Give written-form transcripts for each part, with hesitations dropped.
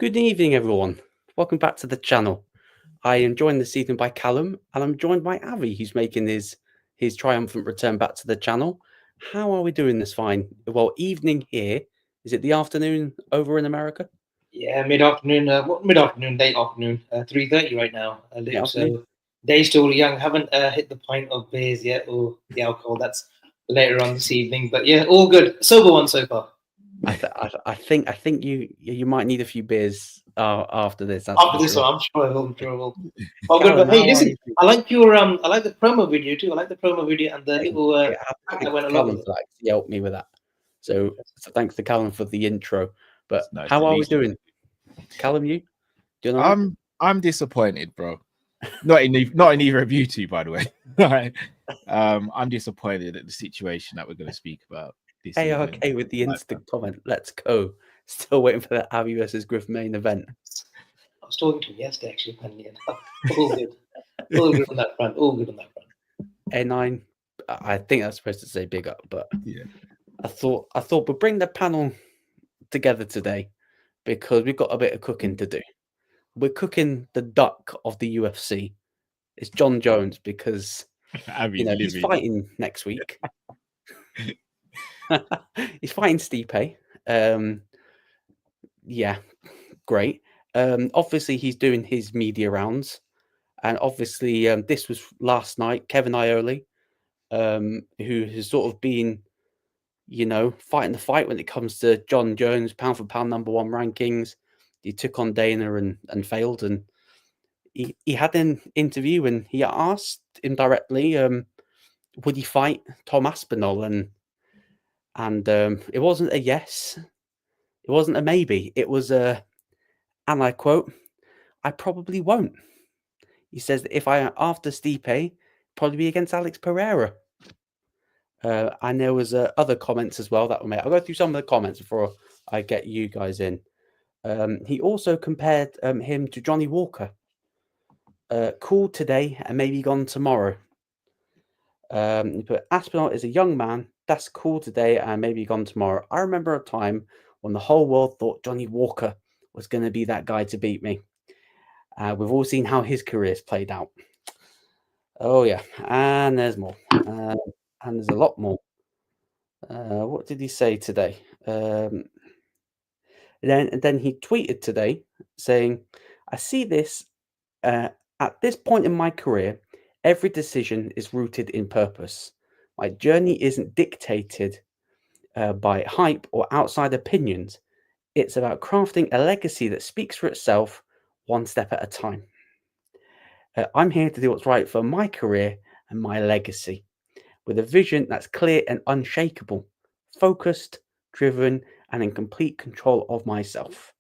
Good evening, everyone. Welcome back to the channel. I am joined this evening by Callum, and I'm joined by Avi, who's making his triumphant return back to the channel. How are we doing this fine? Well, evening here. Is it the afternoon over in America? Yeah, mid-afternoon. Mid-afternoon, late afternoon. 3:30 right now. The afternoon? So day still young. Haven't hit the pint of beers yet, or the alcohol. That's later on this evening. But yeah, all good. Sober one so far. I think you might need a few beers after this. That's After for this sure. one, I'm sure I will. I'm sure I will. Oh, good. Callum, But hey, how are listen. you? I like the promo video too. I like the promo video and the little I have act to that went thank along Callum with for it. that. He helped me with that. So thanks to Callum for the intro. But It's nice to how are we meet you. doing? Callum, you? Doing all right? I'm disappointed, bro. Not in either of you two, by the way. Right. I'm disappointed at the situation that we're going to speak about this Hey, evening. okay with the instant comment. Let's go. Still waiting for the Abbey versus Griff main event. I was talking to him yesterday, actually. Funny enough. All good. All good on that front. All good on that front. A9. I think that's supposed to say big up, but Yeah. I thought we'd bring the panel together today because we've got a bit of cooking to do. We're cooking the duck of the UFC. It's John Jones because he's fighting next week. He's fighting Stipe. Yeah, great. Obviously, he's doing his media rounds, and obviously, this was last night. Kevin Iole, who has sort of been, fighting the fight when it comes to John Jones pound for pound #1 rankings. He took on Dana and failed, and he had an interview and he asked indirectly, would he fight Tom Aspinall, and it wasn't a yes, it wasn't a maybe, it was a, and I quote, I probably won't. He says that if I after Stipe, probably be against Alex Pereira. And there was other comments as well that were made. I'll go through some of the comments before I get you guys in. He also compared him to Johnny Walker. Cool today and maybe gone tomorrow. But Aspinall is a young man. That's cool today and maybe gone tomorrow. I remember a time when the whole world thought Johnny Walker was going to be that guy to beat me. We've all seen how his career's played out. Oh, yeah. And there's more. And there's a lot more. What did he say today? Then he tweeted today saying, I see this at this point in my career, every decision is rooted in purpose. My journey isn't dictated by hype or outside opinions. It's about crafting a legacy that speaks for itself one step at a time. I'm here to do what's right for my career and my legacy, with a vision that's clear and unshakable, focused, driven, and in complete control of myself.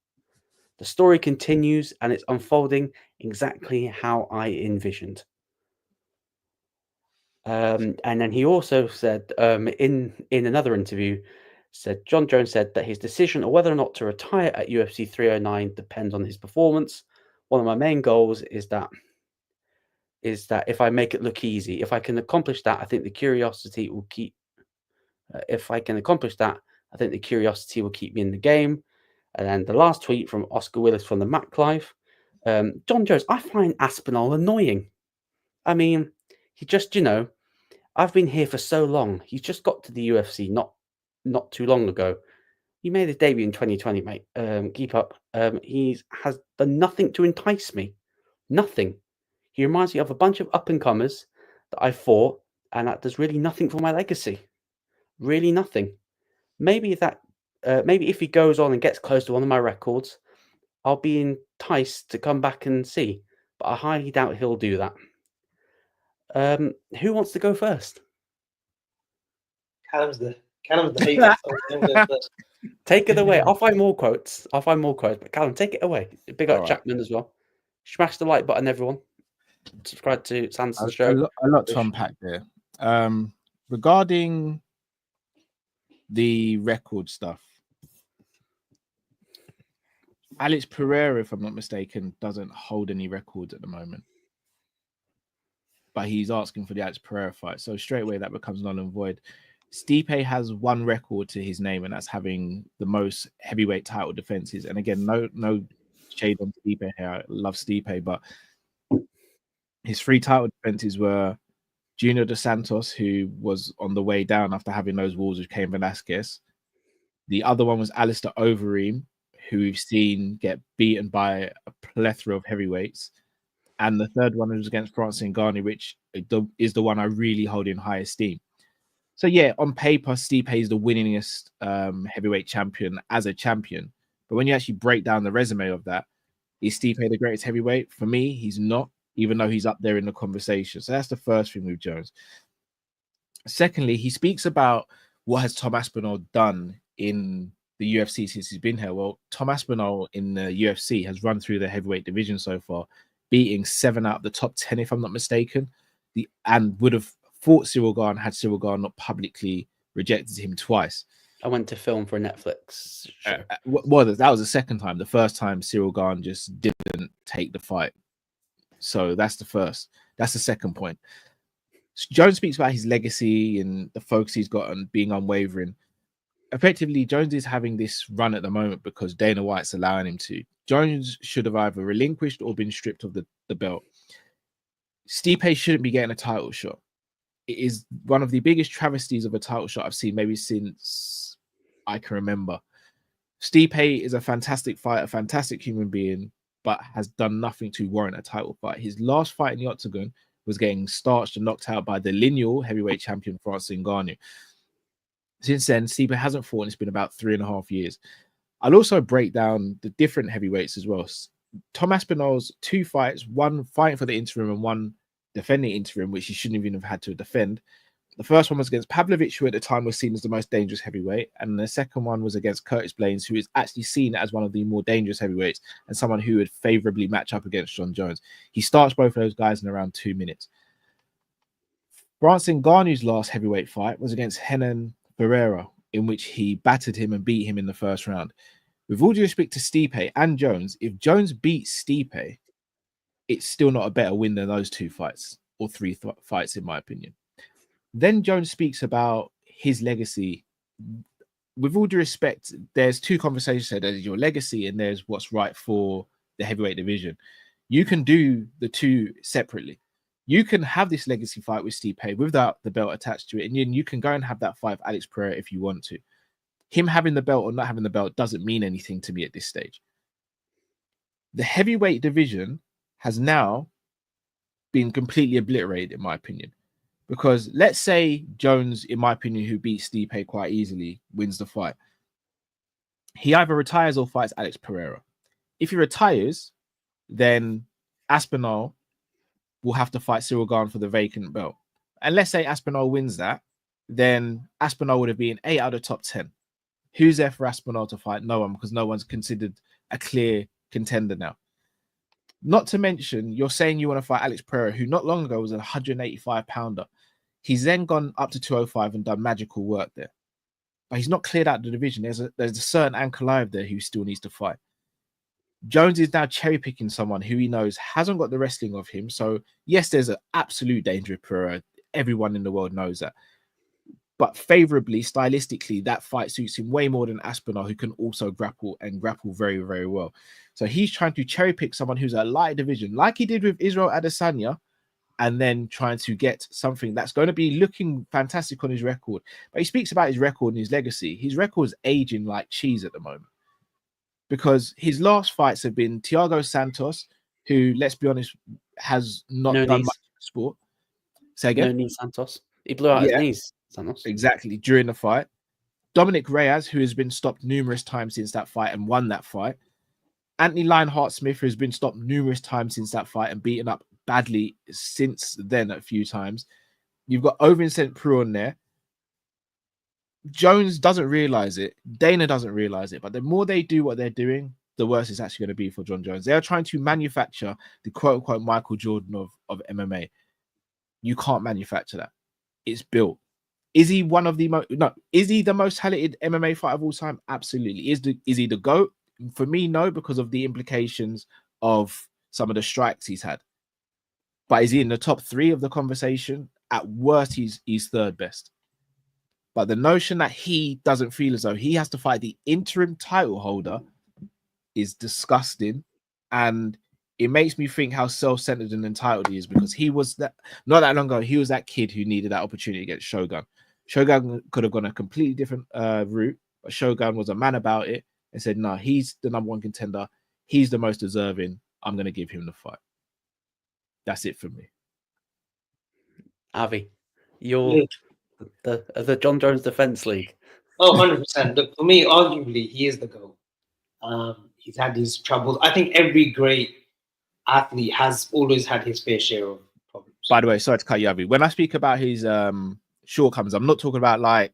The story continues and it's unfolding exactly how I envisioned. And then he also said in another interview, John Jones said that his decision on whether or not to retire at UFC 309 depends on his performance. One of my main goals is that if I make it look easy, if I can accomplish that, I think the curiosity will keep. If I can accomplish that, I think the curiosity will keep me in the game. And then the last tweet from Oscar Willis from the Mac Live. John Jones, I find Aspinall annoying. I mean, he just, I've been here for so long. He's just got to the UFC not too long ago. He made his debut in 2020, mate. Keep up. He has done nothing to entice me. Nothing. He reminds me of a bunch of up-and-comers that I fought, and that does really nothing for my legacy. Really nothing. Maybe if he goes on and gets close to one of my records, I'll be enticed to come back and see. But I highly doubt he'll do that. Who wants to go first? Callum's the hater. So let him go first. Take it away. I'll find more quotes. But Callum, take it away. Big up Chapman as well. Smash the like button, everyone. Subscribe to Sanderson Show. A lot to unpack there. Regarding the record stuff, Alex Pereira, if I'm not mistaken, doesn't hold any records at the moment. But he's asking for the Alex Pereira fight. So straight away that becomes null and void. Stipe has one record to his name, and that's having the most heavyweight title defenses. And again, no shade on Stipe here. I love Stipe, but his 3 title defenses were Junior Dos Santos, who was on the way down after having those wars with Cain Velasquez. The other one was Alistair Overeem, who we've seen get beaten by a plethora of heavyweights. And the third one was against Francis Ngannou, which is the one I really hold in high esteem. So yeah, on paper, Stipe is the winningest heavyweight champion as a champion. But when you actually break down the resume of that, is Stipe the greatest heavyweight? For me, he's not, even though he's up there in the conversation. So that's the first thing with Jones. Secondly, he speaks about what has Tom Aspinall done in the UFC since he's been here. Well, Tom Aspinall in the UFC has run through the heavyweight division so far, beating 7 out of the top 10, if I'm not mistaken, and would have fought Cyril Gane had Cyril Gane not publicly rejected him twice. I went to film for a Netflix show. Well, that was the second time. The first time Cyril Gane just didn't take the fight. So that's the first. That's the second point. Jones speaks about his legacy and the focus he's got on being unwavering. Effectively, Jones is having this run at the moment because Dana White's allowing him to. Jones should have either relinquished or been stripped of the belt. Stipe shouldn't be getting a title shot. It is one of the biggest travesties of a title shot I've seen maybe since I can remember. Stipe is a fantastic fighter, a fantastic human being, but has done nothing to warrant a title fight. His last fight in the octagon was getting starched and knocked out by the lineal heavyweight champion Francis Ngannou. Since then, Stipe hasn't fought, and it's been about 3.5 years. I'll also break down the different heavyweights as well. Tom Aspinall's 2 fights, one fighting for the interim and one defending interim, which he shouldn't even have had to defend. The first one was against Pavlovich, who at the time was seen as the most dangerous heavyweight, and the second one was against Curtis Blaynes, who is actually seen as one of the more dangerous heavyweights and someone who would favorably match up against Jon Jones. He starts both of those guys in around 2 minutes. Francis Ngannou's last heavyweight fight was against Renan Pereira, in which he battered him and beat him in the first round. With all due respect to Stipe and Jones, if Jones beats Stipe, it's still not a better win than those 2 fights or 3 fights, in my opinion. Then Jones speaks about his legacy. With all due respect, there's 2 conversations here. There's your legacy and there's what's right for the heavyweight division. You can do the 2 separately. You can have this legacy fight with Stipe without the belt attached to it, and you can go and have that fight with Alex Pereira if you want to. Him having the belt or not having the belt doesn't mean anything to me at this stage. The heavyweight division has now been completely obliterated, in my opinion. Because let's say Jones, in my opinion, who beats Stipe quite easily, wins the fight. He either retires or fights Alex Pereira. If he retires, then Aspinall will have to fight Cyril Gane for the vacant belt. And let's say Aspinall wins that, then Aspinall would have been 8 out of the top 10. Who's there for Aspinall to fight? No one, because no one's considered a clear contender now. Not to mention, you're saying you want to fight Alex Pereira, who not long ago was a 185-pounder. He's then gone up to 205 and done magical work there. But he's not cleared out the division. There's a certain Ankalaev there who still needs to fight. Jones is now cherry-picking someone who he knows hasn't got the wrestling of him. So, yes, there's an absolute danger of Pereira. Everyone in the world knows that. But favorably, stylistically, that fight suits him way more than Aspinall, who can also grapple and grapple very, very well. So he's trying to cherry-pick someone who's a light division, like he did with Israel Adesanya, and then trying to get something that's going to be looking fantastic on his record. But he speaks about his record and his legacy. His record's aging like cheese at the moment. Because his last fights have been Thiago Santos, who, let's be honest, has not done much in the sport. Say again? No knee Santos. He blew out his knees, Santos. Exactly, during the fight. Dominic Reyes, who has been stopped numerous times since that fight and won that fight. Anthony Lionheart-Smith, who has been stopped numerous times since that fight and beaten up badly since then a few times. You've got Vincent Prue on there. Jones doesn't realize it. Dana doesn't realize it. But the more they do what they're doing, the worse it's actually going to be for Jon Jones. They are trying to manufacture the quote-unquote Michael Jordan of MMA. You can't manufacture that. It's built. Is he one of the most... No. Is he the most talented MMA fighter of all time? Absolutely. Is he the GOAT? For me, no, because of the implications of some of the strikes he's had. But is he in the top 3 of the conversation? At worst, he's third best. But the notion that he doesn't feel as though he has to fight the interim title holder is disgusting And it makes me think how self-centered and entitled he is, because he was that not that long ago, he was that kid who needed that opportunity against Shogun. Shogun could have gone a completely different route, but Shogun was a man about it and said, no, he's the number one contender. He's the most deserving. I'm going to give him the fight. That's it for me. Avi, you're the John Jones Defense League. Oh, 100%. Look, for me, arguably, he is the GOAT. He's had his troubles. I think every great athlete has always had his fair share of problems. By the way, sorry to cut you, Avi. When I speak about his shortcomings, I'm not talking about like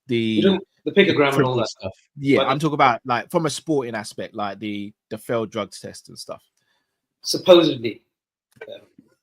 the picogram and all that stuff. Yeah, I'm talking about like from a sporting aspect, like the failed drugs test and stuff. Supposedly.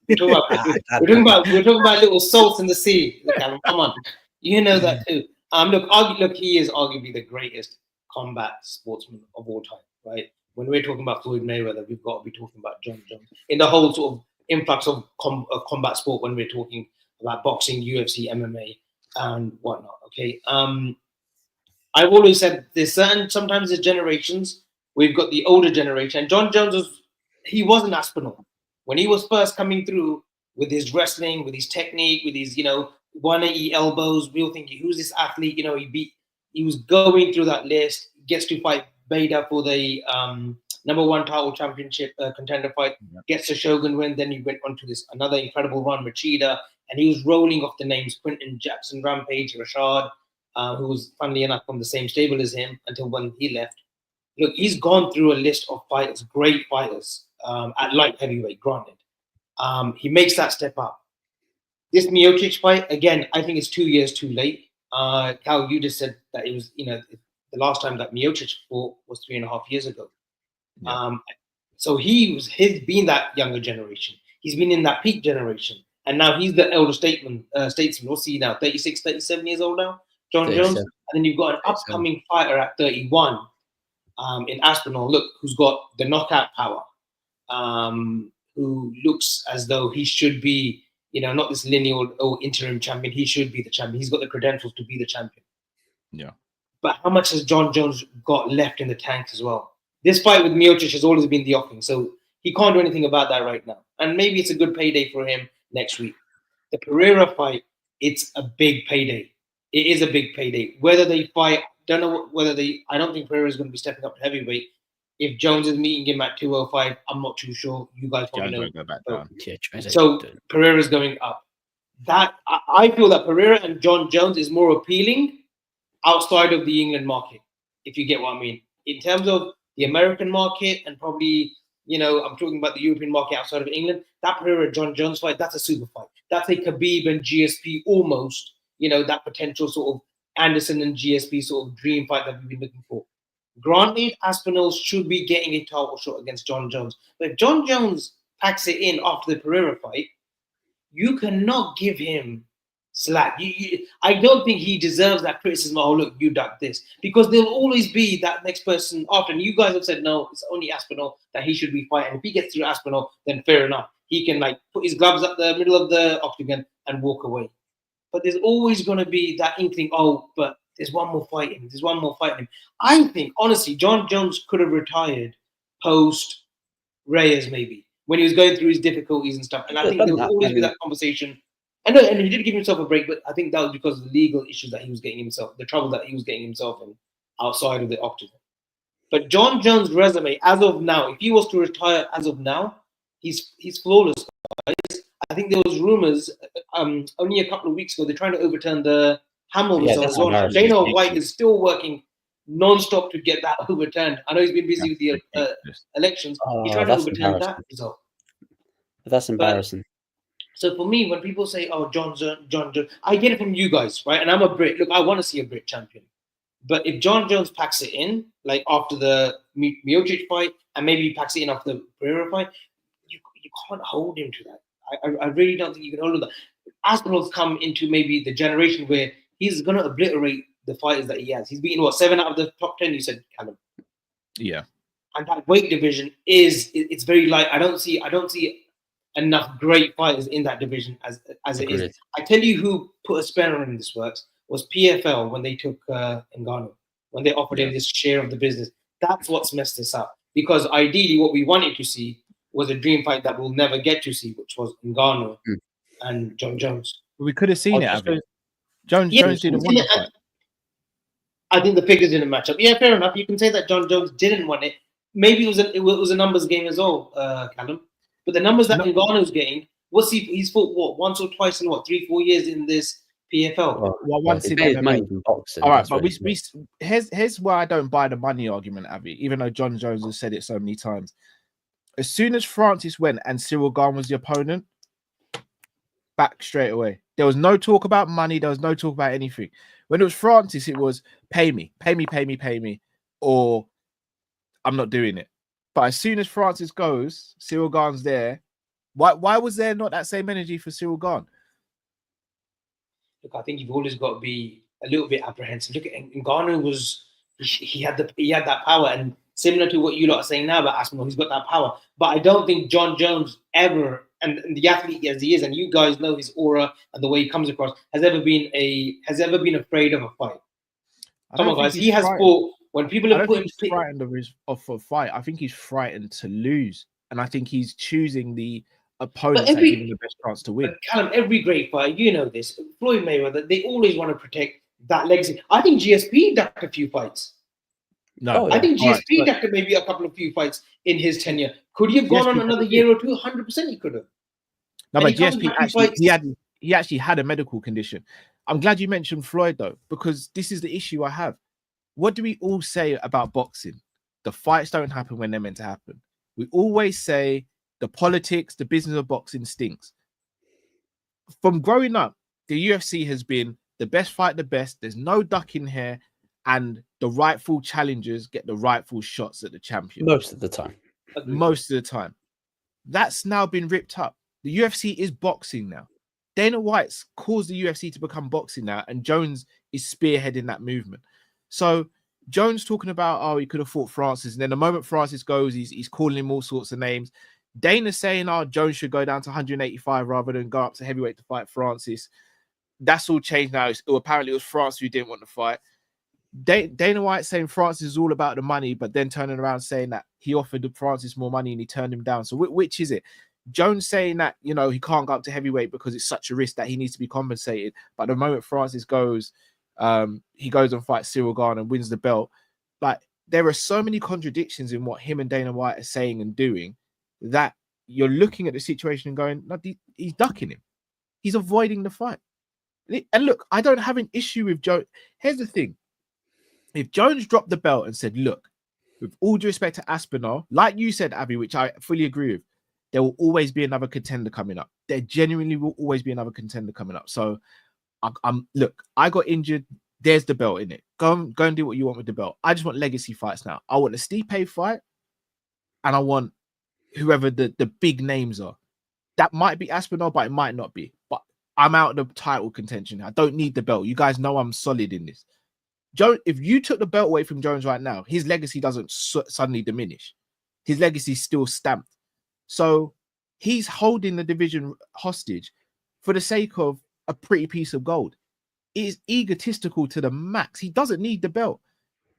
We're talking about little salts in the sea. Look, Callum, come on. You know that too. Look, he is arguably the greatest combat sportsman of all time, right? When we're talking about Floyd Mayweather, we've got to be talking about John Jones. In the whole sort of influx of combat sport, when we're talking about boxing, UFC, MMA, and whatnot, okay? I've always said there's sometimes there's generations. We've got the older generation. And John Jones he was an Aspinall. When he was first coming through with his wrestling, with his technique, with his, 180 elbows, we were thinking, who's this athlete? He was going through that list, gets to fight Beda for the #1 title championship contender fight, gets the Shogun win. Then he went on to this another incredible run, Machida, and he was rolling off the names, Quinton Jackson, Rampage, Rashad, who was, funnily enough, from the same stable as him until when he left. Look, he's gone through a list of fighters, great fighters, at light heavyweight, granted. He makes that step up. This Miocic fight, again, I think it's 2 years too late. Cal, you just said that it was, the last time that Miocic fought was 3.5 years ago. Yeah. So he's been that younger generation. He's been in that peak generation. And now he's the elder statesman. What's he now? 36, 37 years old now? John Jones. And then you've got an upcoming fighter at 31 in Aspinall, who's got the knockout power, who looks as though he should be, not this lineal or interim champion. He should be the champion. He's got the credentials to be the champion. Yeah. But how much has John Jones got left in the tank as well? This fight with Miocic has always been the offing, so he can't do anything about that right now. And maybe it's a good payday for him next week. The Pereira fight, it's a big payday. It is a big payday. Whether they fight, I don't think Pereira is going to be stepping up to heavyweight. If Jones is meeting him at 205, I'm not too sure. You guys probably know. Go back down. So Pereira is going up. I feel that Pereira and John Jones is more appealing outside of the England market, if you get what I mean. In terms of the American market and probably, I'm talking about the European market outside of England, that Pereira-John Jones fight, that's a super fight. That's a Khabib and GSP almost, that potential sort of Anderson and GSP sort of dream fight that we've been looking for. Granted, Aspinall should be getting a title shot against John Jones. But if John Jones packs it in after the Pereira fight, you cannot give him slack. I don't think he deserves that criticism. Oh, look, you ducked this. Because there'll always be that next person after. And you guys have said, no, it's only Aspinall that he should be fighting. If he gets through Aspinall, then fair enough. He can put his gloves up the middle of the octagon and walk away. But there's always going to be that inkling, but there's one more fight in him. There's one more fight in him. I think, honestly, John Jones could have retired post Reyes, maybe, when he was going through his difficulties and stuff. And I think there will always be that conversation. And he did give himself a break, but I think that was because of the legal issues that he was getting himself, the trouble that he was getting himself in outside of the octagon. But John Jones' resume, as of now, if he was to retire as of now, he's flawless, guys. I think there was rumors only a couple of weeks ago, they're trying to overturn the Hamill result as well. Dana White is still working non-stop to get that overturned. I know he's been busy with the elections. He's trying to overturn that result. That's embarrassing. So for me, when people say, John Jones, I get it from you guys, right? And I'm a Brit. Look, I want to see a Brit champion. But if John Jones packs it in, like after the Miocic fight, and maybe he packs it in after the Pereira fight, you can't hold him to that. I really don't think you can hold him to that. Aspinall's come into maybe the generation where he's going to obliterate the fighters that he has. He's beaten, 7 out of the top 10, you said, Callum? Yeah. And that weight division it's very light. I don't see enough great fighters in that division as it is. I tell you who put a spanner in this works was PFL when they took Ngannou, when they offered him this share of the business. That's what's messed this up. because ideally what we wanted to see was a dream fight that we'll never get to see, which was Ngannou and John Jones. We could have seen it, just Avi. Jones didn't want the fight. I think the figures didn't match up. Yeah, fair enough. You can say that John Jones didn't want it. Maybe it was a numbers game as well, Callum. But the numbers that Ngannou's getting, he's fought what, once or twice in 3-4 years in this PFL. Well, once in MMA. Boxing, all right, but here's where I don't buy the money argument, Avi. Even though John Jones has said it so many times, as soon as Francis went and Cyril Gane was the opponent, back straight away. There was no talk about money. There was no talk about anything. When it was Francis, it was pay me, or I'm not doing it. But as soon as Francis goes, Cyril Gane's there. Why was there not that same energy for Cyril Gane? Look, I think you've always got to be a little bit apprehensive. Look, Ngannou he had that power, and similar to what you lot are saying now about Aspinall, he's got that power. But I don't think John Jones ever, and the athlete as he is, and you guys know his aura and the way he comes across, has ever been afraid of a fight. Come on, guys. He has fought when people have put him frightened of a fight. I think he's frightened to lose, and I think he's choosing the opponents that give him the best chance to win. Callum, every great fight, you know this, Floyd Mayweather, they always want to protect that legacy. I think GSP ducked a few fights. No, I think GSP ducked maybe a few fights in his tenure. Could he have gone on another year or two? 100% he could have. No, but GSP actually had a medical condition. I'm glad you mentioned Floyd though, because this is the issue I have. What do we all say about boxing? The fights don't happen when they're meant to happen. We always say the politics, the business of boxing stinks. From growing up, the UFC has been the best fight the best. There's no ducking here, and the rightful challengers get the rightful shots at the champion. Most of the time. Most of the time. That's now been ripped up. The UFC is boxing now. Dana White's caused the UFC to become boxing now, and Jones is spearheading that movement. So Jones talking about, oh, he could have fought Francis, and then the moment Francis goes, he's calling him all sorts of names. Dana saying, oh, Jones should go down to 185 rather than go up to heavyweight to fight Francis. That's all changed now. Apparently it was Francis who didn't want to fight. Dana White saying Francis is all about the money, but then turning around saying that he offered Francis more money and he turned him down. So which is it? Jones saying that, he can't go up to heavyweight because it's such a risk that he needs to be compensated. But the moment Francis goes, he goes and fights Cyril Gane and wins the belt. Like, there are so many contradictions in what him and Dana White are saying and doing that you're looking at the situation and going, no, he's ducking him. He's avoiding the fight. And look, I don't have an issue with Jones. Here's the thing. If Jones dropped the belt and said, look, with all due respect to Aspinall, like you said, Abby, which I fully agree with, there will always be another contender coming up. There genuinely will always be another contender coming up. So, look, I got injured. There's the belt in it. Go and do what you want with the belt. I just want legacy fights now. I want a Stipe fight, and I want whoever the big names are. That might be Aspinall, but it might not be. But I'm out of the title contention. I don't need the belt. You guys know I'm solid in this. Joe, if you took the belt away from Jones right now, his legacy doesn't suddenly diminish. His legacy is still stamped. So he's holding the division hostage for the sake of a pretty piece of gold. It is egotistical to the max. He doesn't need the belt.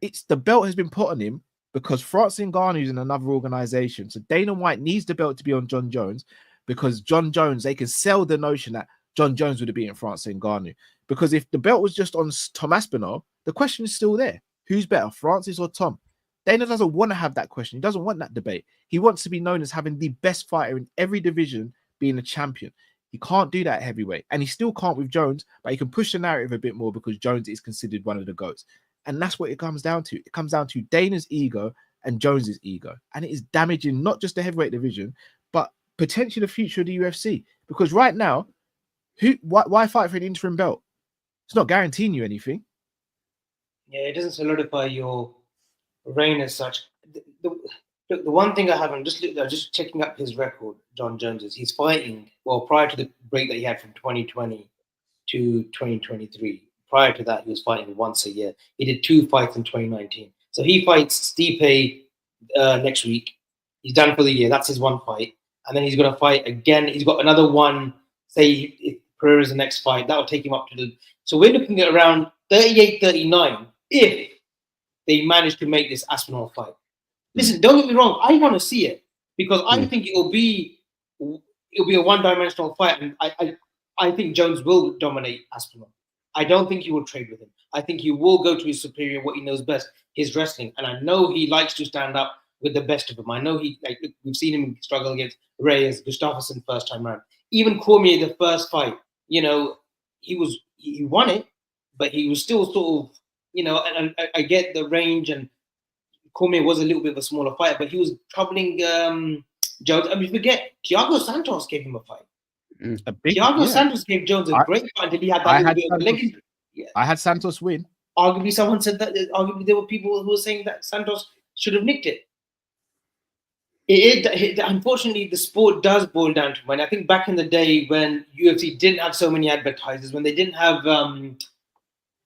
It's the belt has been put on him because Francis Ngannou is in another organization. So Dana White needs the belt to be on John Jones because John Jones, they can sell the notion that John Jones would have beaten Francis Ngannou. Because if the belt was just on Tom Aspinall, the question is still there. Who's better, Francis or Tom? Dana doesn't want to have that question. He doesn't want that debate. He wants to be known as having the best fighter in every division, being a champion. He can't do that at heavyweight. And he still can't with Jones, but he can push the narrative a bit more because Jones is considered one of the GOATs. And that's what it comes down to. It comes down to Dana's ego and Jones's ego. And it is damaging not just the heavyweight division, but potentially the future of the UFC. Because right now, why fight for an interim belt? It's not guaranteeing you anything. Yeah, it doesn't solidify your reign as such. The one thing I have, I'm just checking up his record, John Jones's. He's fighting, well, prior to the break that he had from 2020 to 2023. Prior to that, he was fighting once a year. He did 2 fights in 2019. So he fights Stipe next week. He's done for the year. That's his one fight. And then he's going to fight again. He's got another one. Say if Pereira is the next fight, that will take him up to the... So we're looking at around 38, 39 if they manage to make this Aspinall fight. Listen, don't get me wrong. I want to see it because I think it'll be a one-dimensional fight, and I think Jones will dominate Aspinall. I don't think he will trade with him. I think he will go to his superior, what he knows best, his wrestling, and I know he likes to stand up with the best of them. I know we've seen him struggle against Reyes, Gustafsson first time round. Even Cormier, the first fight, he won it, but he was still sort of, and I get the range, and Cormier was a little bit of a smaller fighter, but he was troubling Jones. I mean, forget, Thiago Santos gave him a fight. Thiago Santos gave Jones a great fight until he had that little bit of a leg. I had Santos win. Arguably, someone said that. Arguably, there were people who were saying that Santos should have nicked it. Unfortunately, the sport does boil down to money. I think back in the day when UFC didn't have so many advertisers, when they didn't have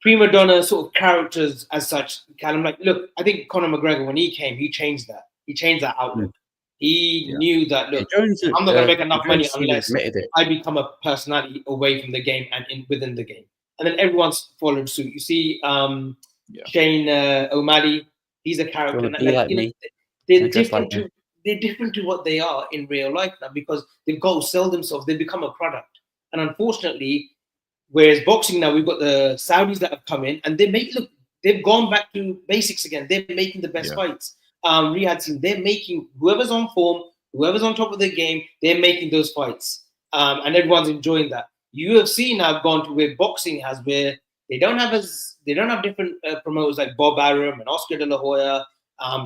prima donna sort of characters as such, Callum, look, I think Conor McGregor, when he came, he changed that. He changed that outlook. He knew that, look, Jones, I'm not going to make enough money unless it. I become a personality away from the game and within the game. And then everyone's followed suit. You see Shane O'Malley, he's a character. They're different to what they are in real life now because they've got to sell themselves. They've become a product. And unfortunately, whereas boxing now, we've got the Saudis that have come in and they've gone back to basics again. They're making the best fights. Riyadh team, they're making whoever's on form, whoever's on top of the game, they're making those fights. And everyone's enjoying that. UFC now have gone to where boxing has, where they don't have different promoters like Bob Arum and Oscar De La Hoya,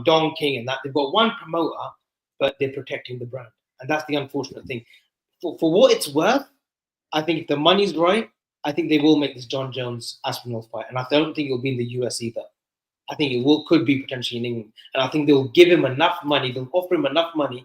Don King, and that. They've got one promoter, but they're protecting the brand. And that's the unfortunate thing. For what it's worth, I think if the money's right, I think they will make this John Jones Aspinall fight. And I don't think it'll be in the US either. I think could be potentially in England. And I think they'll give him enough money, they'll offer him enough money,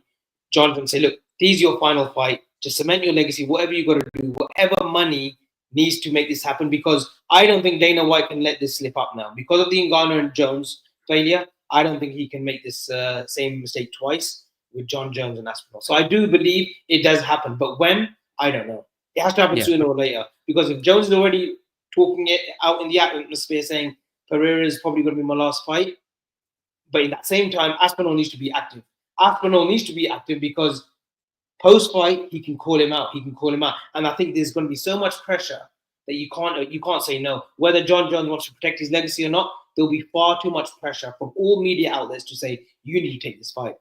John can say, look, this is your final fight, to cement your legacy, whatever you got to do, whatever money needs to make this happen, because I don't think Dana White can let this slip up now. Because of the Ngannou and Jones failure, I don't think he can make this same mistake twice with John Jones and Aspinall. So I do believe it does happen. But when? I don't know. It has to happen sooner or later. Because if Jones is already talking it out in the atmosphere saying, Pereira is probably going to be my last fight, but in that same time, Aspinall needs to be active. Aspinall needs to be active because post-fight, he can call him out. And I think there's going to be so much pressure that you can't say no. Whether John Jones wants to protect his legacy or not, there'll be far too much pressure from all media outlets to say, you need to take this fight.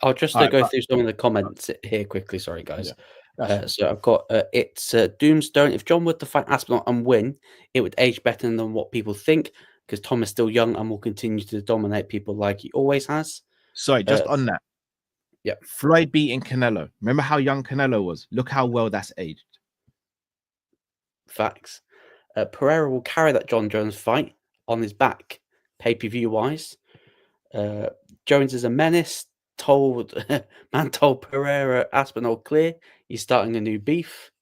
I'll just go through some of the comments here quickly. Sorry, guys. So I've got, it's Doomstone. If John were to fight Aspinall and win, it would age better than what people think, because Tom is still young and will continue to dominate people like he always has. Sorry, just on that. Yeah. Floyd beating Canelo. Remember how young Canelo was? Look how well that's aged. Facts. Pereira will carry that John Jones fight on his back, pay-per-view wise. Jones is a menace. Told Pereira Aspinall clear he's starting a new beef.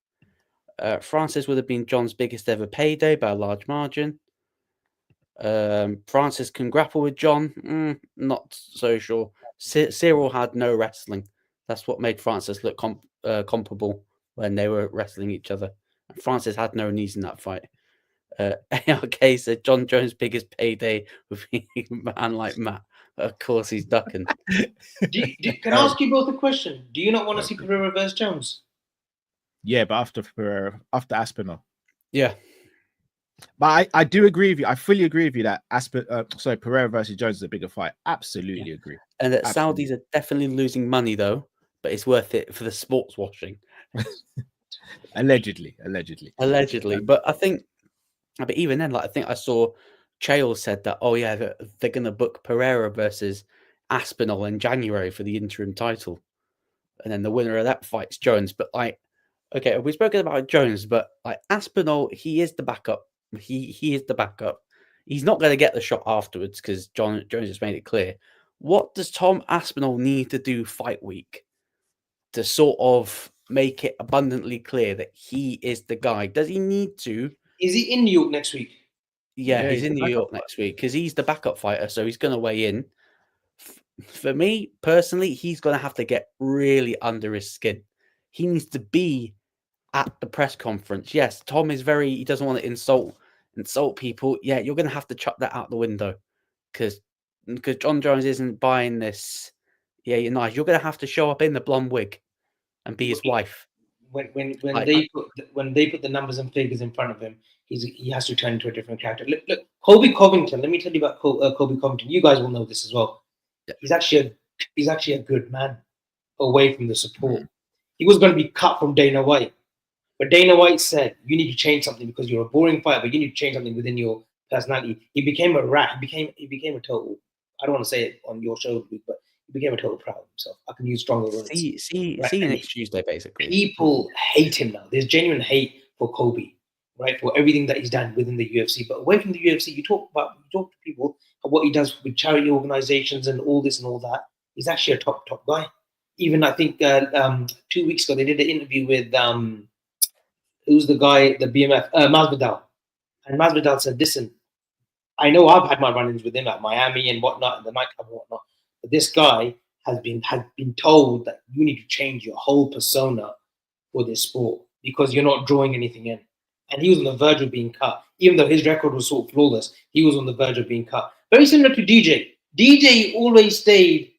Francis would have been John's biggest ever payday by a large margin. Francis can grapple with John. Not so sure. Cyril had no wrestling. That's what made Francis look comparable when they were wrestling each other. Francis had no knees in that fight. ARK said John Jones' biggest payday would be a man like Matt. Of course, he's ducking. Can I ask you both a question? Do you not want to see Pereira versus Jones? Yeah, but after Pereira, after Aspinall. Yeah. But I do agree with you. I fully agree with you that Pereira versus Jones is a bigger fight. Absolutely agree. And that Saudis are definitely losing money, though, but it's worth it for the sports washing. Allegedly. But I think, but even then, I think I saw Chael said that, they're going to book Pereira versus Aspinall in January for the interim title. And then the winner of that fight's Jones. But okay, we've spoken about Jones, but Aspinall, he is the backup. He is the backup. He's not going to get the shot afterwards because Jones has made it clear. What does Tom Aspinall need to do fight week to sort of make it abundantly clear that he is the guy? Does he need to? Is he in New York next week? Yeah, he's in New York next week because he's the backup fighter, so he's going to weigh in. For me, personally, he's going to have to get really under his skin. He needs to be at the press conference. Yes, Tom is he doesn't want to insult people. Yeah, you're going to have to chuck that out the window because because John Jones isn't buying this. Yeah, you're nice. You're going to have to show up in the blonde wig and be his wife. When Like- they put the numbers and figures in front of him, he has to turn into a different character. Look, Colby Covington. Let me tell you about Colby Covington. You guys will know this as well. Yeah. He's actually a good man away from the support. He was going to be cut from Dana White, but Dana White said, "You need to change something because you're a boring fighter, but you need to change something within your personality." He became a rat. He became a total. I don't want to say it on your show, but he became a total proud of himself. I can use stronger words. See Right. you next Tuesday, basically. People hate him now. There's genuine hate for Kobe, right? For everything that he's done within the UFC. But away from the UFC, you talk to people about what he does with charity organizations and all this and all that. He's actually a top guy. Even I think 2 weeks ago they did an interview with who's the guy, the BMF, Masvidal. And Masvidal said, "Listen, I know I've had my run-ins with him at Miami and whatnot, and the nightclub and whatnot. But this guy has been told that you need to change your whole persona for this sport because you're not drawing anything in." And he was on the verge of being cut. Even though his record was sort of flawless, he was on the verge of being cut. Very similar to DJ. DJ always stayed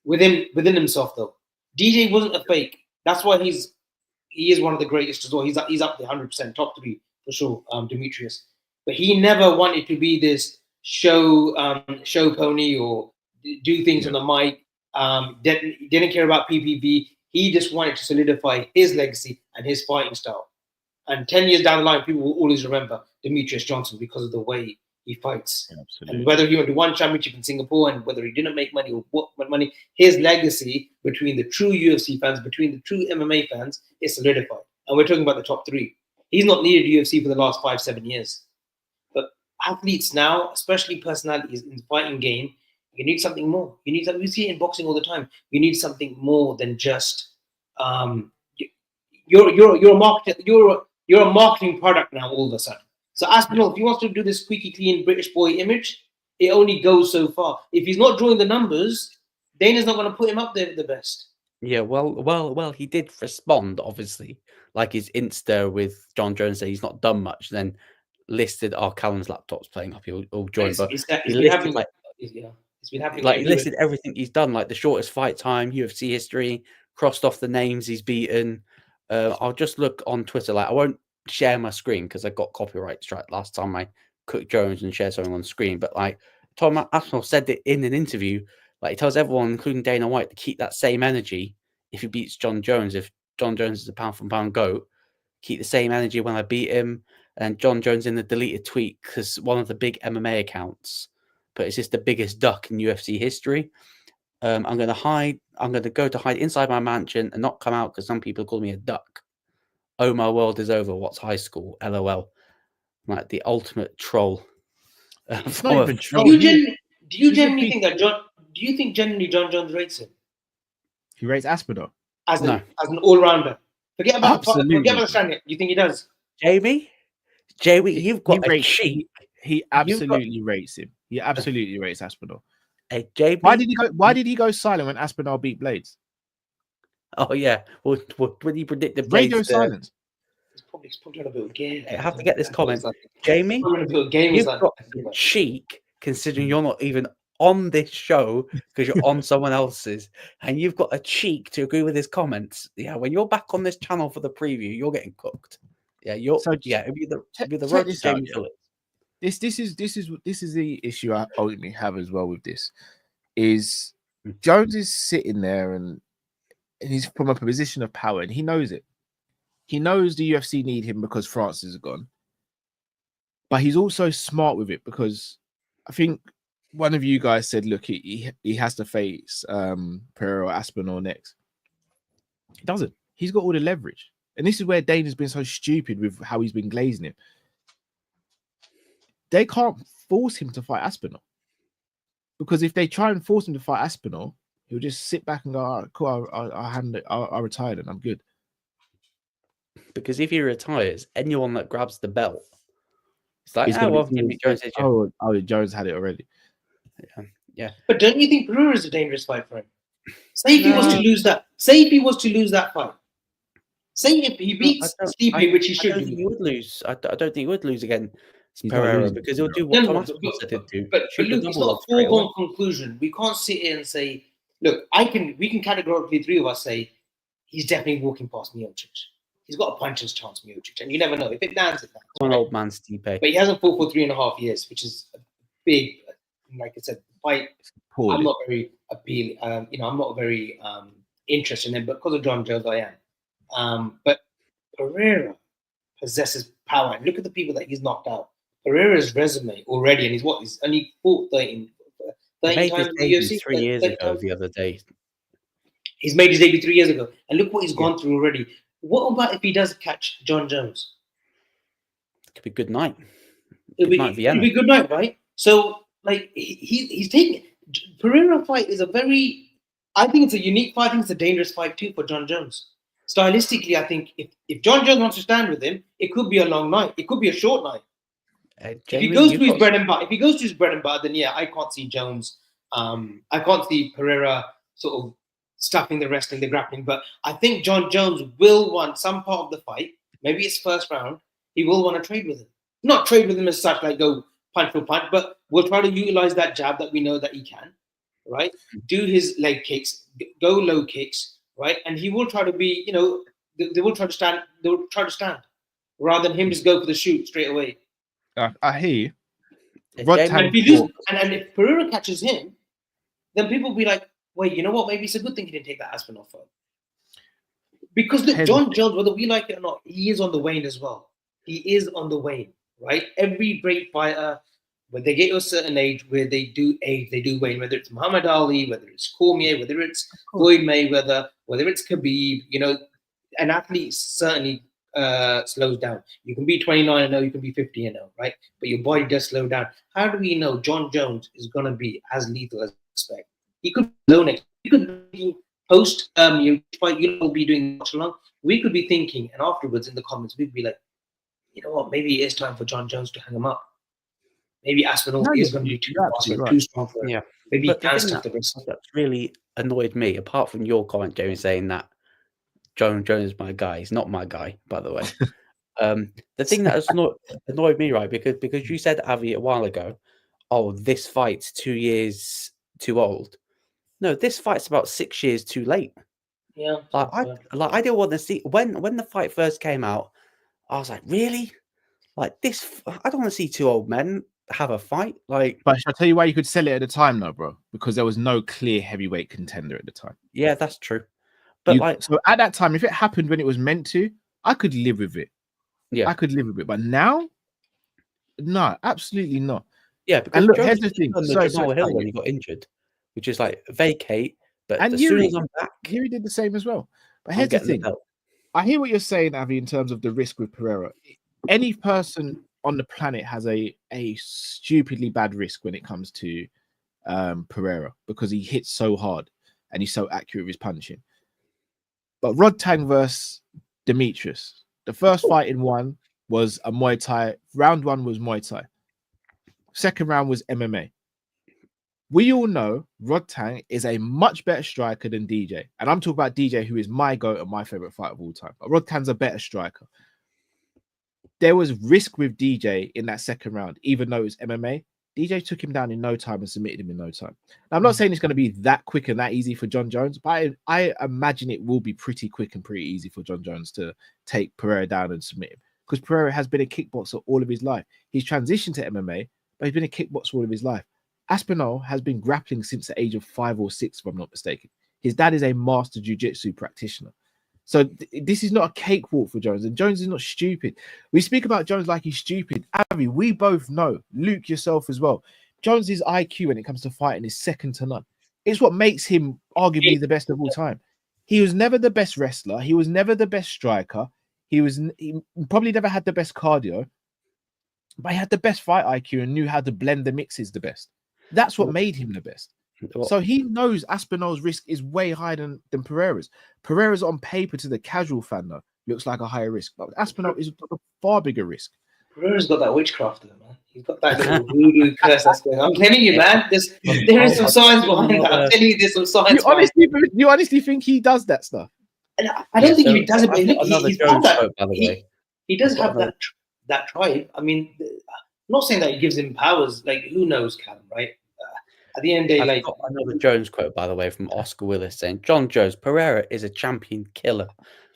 within himself, though. DJ wasn't a fake. That's why he is one of the greatest as well. He's up the 100% top 3 for sure, Demetrius. But he never wanted to be this show pony or do things on the mic. Didn't care about PPV. He just wanted to solidify his legacy and his fighting style. And 10 years down the line, people will always remember Demetrius Johnson because of the way he fights. Absolutely. And whether he went to one championship in Singapore and whether he didn't make money or what money, his legacy between the true UFC fans, between the true MMA fans, is solidified. And we're talking about the top 3. He's not needed UFC for the last 5-7 years. But athletes now, especially personalities in the fighting game, you need something more. You need something. We see it in boxing all the time. You need something more than just you're a marketing product now all of a sudden. So Aspinall, if he wants to do this squeaky clean British boy image, it only goes so far. If he's not drawing the numbers, Dana's not going to put him up there the best. Yeah, well, he did respond, obviously, like his Insta with John Jones said he's not done much. Then listed, Callum's laptop's playing up. He'll join, but he listed he listed everything he's done, like the shortest fight time, UFC history, crossed off the names he's beaten. I'll just look on Twitter. Like I won't share my screen because I got copyright strike last time I cooked Jones and shared something on screen. But like Tom Aspinall said it in an interview, like he tells everyone, including Dana White, to keep that same energy if he beats John Jones. If John Jones is a pound for pound GOAT, keep the same energy when I beat him. And John Jones in the deleted tweet, because one of the big MMA accounts, but it's just the biggest duck in UFC history. I'm going to go to hide inside my mansion and not come out because some people call me a duck. Oh, my world is over. What's high school? LOL. Like the ultimate troll. It's not even troll. Do you genuinely think that John? Do you think genuinely John Jones rates him? He rates Aspinall as an all-rounder. Forget about Absolutely. the standing. You think he does? Jamie, you've got a cheat. He absolutely rates him. He absolutely rates Aspinall. Hey, JB, Why did he go silent when Aspinall beat Blades? Oh yeah, when he predicted Radio Blades, silence. It's probably on a bit of game. I have to get this comment. Jamie, you've got some cheek considering you're not even on this show because you're on someone else's, and you've got a cheek to agree with his comments. Yeah, when you're back on this channel for the preview, you're getting cooked. Yeah, it'll be the road to Jamie Phillips. This is the issue I ultimately have as well with this. Is Jones is sitting there and he's from a position of power and he knows it. He knows the UFC need him because Francis is gone. But he's also smart with it because I think one of you guys said, look, he has to face Pereira or Aspinall next. He doesn't. He's got all the leverage. And this is where Dana's been so stupid with how he's been glazing him. They can't force him to fight Aspinall. Because if they try and force him to fight Aspinall, he'll just sit back and go, all right, cool, I'll retire and I'm good. Because if he retires, anyone that grabs the belt, it's like, Jones had it already. Yeah. But don't you think Pereira is a dangerous fight for him? Say if he was to lose that. Say if he was to lose that fight. Say if he beats Stipe, which he should. I don't think he would lose. I don't think he would lose against He's not Pereira losing because to he'll do Pereira. what No, Tom Aspinall said he'd do. but Shoot the look, it's double not log a straight away. foregone conclusion. We can't sit here and say, look, we can categorically, three of us say, he's definitely walking past Miocic. He's got a puncher's chance, Miocic, and you never know. If it lands, it lands. One Right? old man Stipe. But he hasn't fought for 3.5 years, which is a big, like I said, fight. Poorly. I'm not very appealing. I'm not very interested in him, but because of John Jones, I am. But Pereira possesses power. And look at the people that he's knocked out. Pereira's resume already, and he's only fought 30 He made times his in the debut UFC. 3 years 30 ago times. the other day. He's made his debut 3 years ago, and look what he's gone through already. What about if he does catch John Jones? It could be good night. It'll Good night, Vienna. be good night, right? So, like, he's taking Pereira fight is a very. I think it's a unique fight. I think it's a dangerous fight too for John Jones. Stylistically, I think if John Jones wants to stand with him, it could be a long night. It could be a short night. If he goes to his bread and butter, then yeah, I can't see Jones. I can't see Pereira sort of stuffing the wrestling, the grappling. But I think John Jones will want some part of the fight. Maybe it's first round. He will want to trade with him. Not trade with him as such, like go punch for punch, but we'll try to utilize that jab that we know that he can, right? Do his leg kicks, go low kicks, right? And he will try to be, they will try to stand. They will try to stand rather than him just go for the shoot straight away. I hear you. And if Pereira catches him, then people will be like, wait, you know what? Maybe it's a good thing he didn't take that Aspinall fight. Because look, John Jones, whether we like it or not, he is on the wane as well. He is on the wane, right? Every great fighter, when they get to a certain age where they do wane, whether it's Muhammad Ali, whether it's Cormier, whether it's Floyd Mayweather, whether it's Khabib, an athlete certainly slows down. You can be 29 and 0, you can be 50 and 0, right? But your body does slow down. How do we know John Jones is going to be as lethal as we expect? He could be low next. He could be post you fight. You'll be doing much long. We could be thinking, and afterwards in the comments, we'd be like, you know what? Maybe it is time for John Jones to hang him up. Maybe Aspinall is going to be too fast or too strong for him. Yeah. Maybe he can stuff the wrist. That's really annoyed me, apart from your comment, Jamie, saying that Jones is my guy. He's not my guy, by the way. The thing that has annoyed me, right, because you said, Avi, a while ago, oh, this fight's 2 years too old. No, this fight's about 6 years too late. Yeah. I didn't want to see when the fight first came out. I was like, really? Like this? I don't want to see two old men have a fight. Like, but shall I tell you why you could sell it at the time, though, bro? Because there was no clear heavyweight contender at the time. Yeah, that's true. But so at that time, if it happened when it was meant to, I could live with it. Yeah, I could live with it. But now, no, absolutely not. Yeah, because and look, Jones here's the thing. Jamal Hill when he got injured, which is like vacate. But and as soon as I'm back, Yuri did the same as well. But here's the thing. I hear what you're saying, Avi, in terms of the risk with Pereira. Any person on the planet has a stupidly bad risk when it comes to Pereira because he hits so hard and he's so accurate with his punching. But Rodtang versus Demetrius, the first fight in one was a Muay Thai. Round one was Muay Thai. Second round was MMA. We all know Rodtang is a much better striker than DJ. And I'm talking about DJ, who is my GOAT and my favorite fighter of all time. But Rodtang's a better striker. There was risk with DJ in that second round, even though it was MMA. DJ took him down in no time and submitted him in no time. Now, I'm not saying it's going to be that quick and that easy for John Jones, but I imagine it will be pretty quick and pretty easy for John Jones to take Pereira down and submit him. Because Pereira has been a kickboxer all of his life. He's transitioned to MMA, but he's been a kickboxer all of his life. Aspinall has been grappling since the age of 5 or 6, if I'm not mistaken. His dad is a master jiu-jitsu practitioner. So this is not a cakewalk for Jones, and Jones is not stupid. We speak about Jones like he's stupid. Avi, we both know, Luke, yourself as well, Jones's IQ when it comes to fighting is second to none. It's what makes him arguably the best of all time. He was never the best wrestler. He was never the best striker. He probably never had the best cardio, but he had the best fight IQ and knew how to blend the mixes the best. That's what made him the best. So he knows Aspinall's risk is way higher than Pereira's. Pereira's on paper to the casual fan, though, looks like a higher risk. But Aspinall is a far bigger risk. Pereira's got that witchcraft, though, man. He's got that little voodoo curse that's going on. I'm telling you, man. There is some science behind that. I'm telling you, there's some science. You honestly think he does that stuff? And I don't think he does it, but look, he's got that. He does have that tribe. I mean, not saying that it gives him powers. Like, who knows, Callum, right? At the end of the day, I've like, got another Jones quote, by the way, from Oscar Willis saying, John Jones, Pereira is a champion killer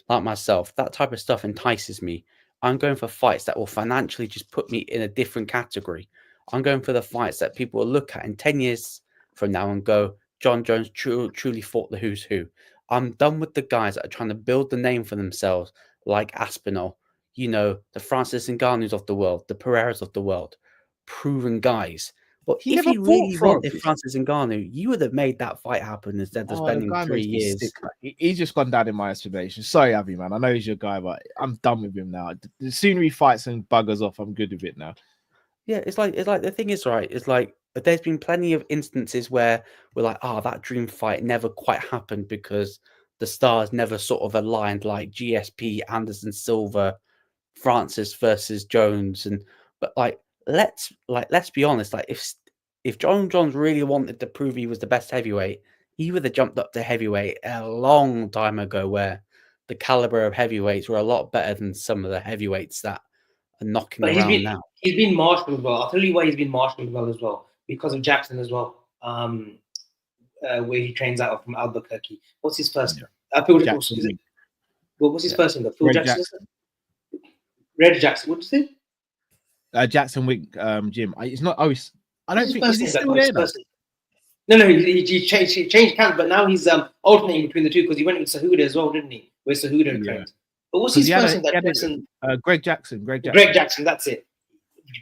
like myself. That type of stuff entices me. I'm going for fights that will financially just put me in a different category. I'm going for the fights that people will look at in 10 years from now and go, John Jones truly fought the who's who. I'm done with the guys that are trying to build the name for themselves, like Aspinall, you know, the Francis Ngannou's of the world, the Pereiras of the world, proven guys. But He if never you fought really wanted Francis. Francis Ngannou, you would have made that fight happen instead of The spending guy 3 makes me years. sick. He's just gone down in my estimation. Sorry, Avi, man. I know he's your guy, but I'm done with him now. The sooner he fights and buggers off, I'm good with it now. Yeah, it's like the thing is, right, it's like there's been plenty of instances where we're like, oh, that dream fight never quite happened because the stars never sort of aligned, like GSP, Anderson Silva, Francis versus Jones, and but let's be honest, like if John Jones really wanted to prove he was the best heavyweight, he would have jumped up to heavyweight a long time ago, where the caliber of heavyweights were a lot better than some of the heavyweights that are knocking but around now. he's been marshaled well. I'll tell you why he's been marshaled well as well, because of Jackson as well. Where he trains out of from Albuquerque. What's his first name? Phil Jackson. What's his first name? Phil Jackson. Red Jackson. What's it? Jackson Wink Jim. It's not. I don't think he's still there. No, he changed camps, but now he's alternating between the two because he went with Cejudo as well, didn't he? Where Cejudo trains. But what's his first name? Greg Jackson. Greg Jackson. That's it.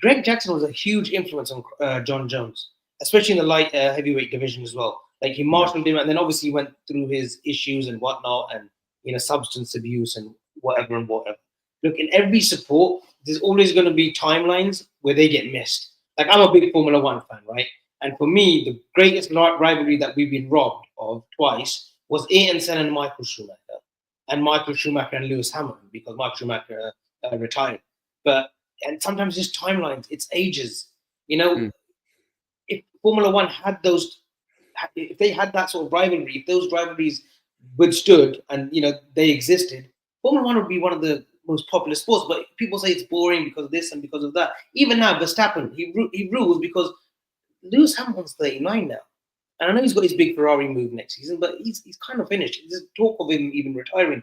Greg Jackson was a huge influence on John Jones, especially in the light heavyweight division as well. Like, he marshaled him, and then obviously he went through his issues and whatnot, and substance abuse and whatever. Look, in every sport, there's always going to be timelines where they get missed. Like, I'm a big Formula One fan, right? And for me, the greatest rivalry that we've been robbed of twice was Ayrton Senna and Michael Schumacher, and Michael Schumacher and Lewis Hamilton, because Michael Schumacher retired. And sometimes just timelines, it's ages. If Formula One had if they had that sort of rivalry, if those rivalries withstood and they existed, Formula One would be one of the most popular sports. But people say it's boring because of this and because of that. Even now, Verstappen, he rules because Lewis Hamilton's 39 now, and I know he's got his big Ferrari move next season, but he's kind of finished. There's talk of him even retiring.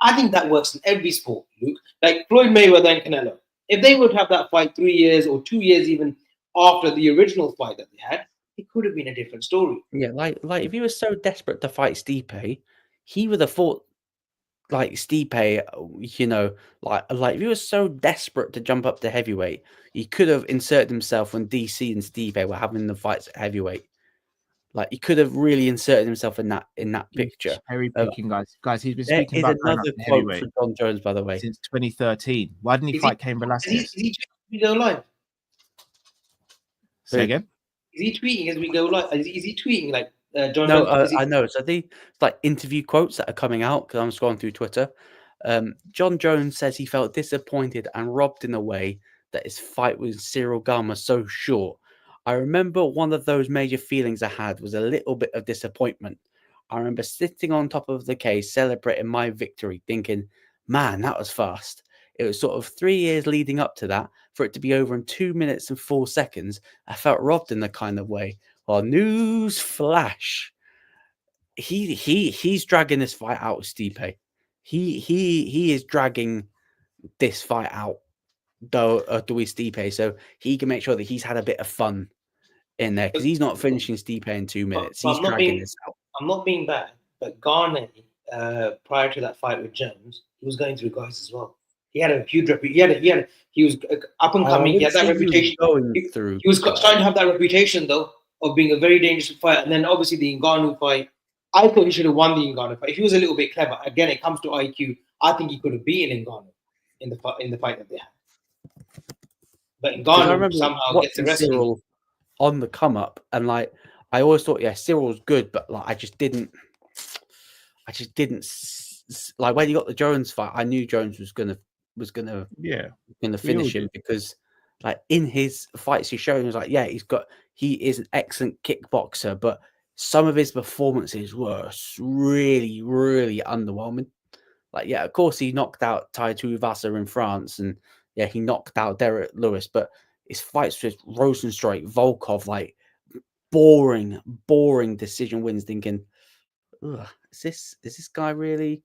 I think that works in every sport, Luke. Like Floyd Mayweather and Canelo, if they would have that fight 3 years or 2 years even after the original fight that they had, it could have been a different story. Yeah, like if he was so desperate to fight Stipe, he would have fought like Stipe, like if he was so desperate to jump up to heavyweight, he could have inserted himself when DC and Stipe were having the fights at heavyweight. Like, he could have really inserted himself in that picture. Cherry picking, guys. He's been There speaking is about another quote from John Jones, by the way, since 2013. Why didn't he fight Cain Velasquez? Is he tweeting as we go live? Say again. Is he tweeting as we go live? Is he tweeting like John? No, Jones? I know. So the like interview quotes that are coming out because I'm scrolling through Twitter. John Jones says he felt disappointed and robbed in a way that his fight with Cyril Gane was so short. I remember one of those major feelings I had was a little bit of disappointment. I remember sitting on top of the cage celebrating my victory, thinking, man, that was fast. It was sort of 3 years leading up to that. For it to be over in 2 minutes and 4 seconds, I felt robbed in the kind of way. Well, news flash. He's dragging this fight out with Stipe. He is dragging this fight out with Stipe, so he can make sure that he's had a bit of fun in there because he's not finishing Stipe in 2 minutes. He's dragging this out. I'm not being bad, but Gane, prior to that fight with Jones, he was going through guys as well. He had a huge reputation. He was up and coming. He had that reputation. He was starting to have that reputation though of being a very dangerous fighter. And then obviously the Ngannou fight, I thought he should have won the Ngannou fight. If he was a little bit clever, again, it comes to IQ. I think he could have beaten Ngannou in the fight that they had. But Ngannou somehow gets arrested on the come up, and like I always thought, yeah, Cyril was good, but like I just didn't like when he got the Jones fight. I knew Jones was gonna finish him because like in his fights he's showing, was like, yeah, he is an excellent kickboxer, but some of his performances were really, really underwhelming. Like, yeah, of course he knocked out Tai Tuivasa in France, and yeah, he knocked out Derek Lewis, but his fights with Rosenstrike, Volkov, like boring decision wins. Thinking, ugh, is this guy really,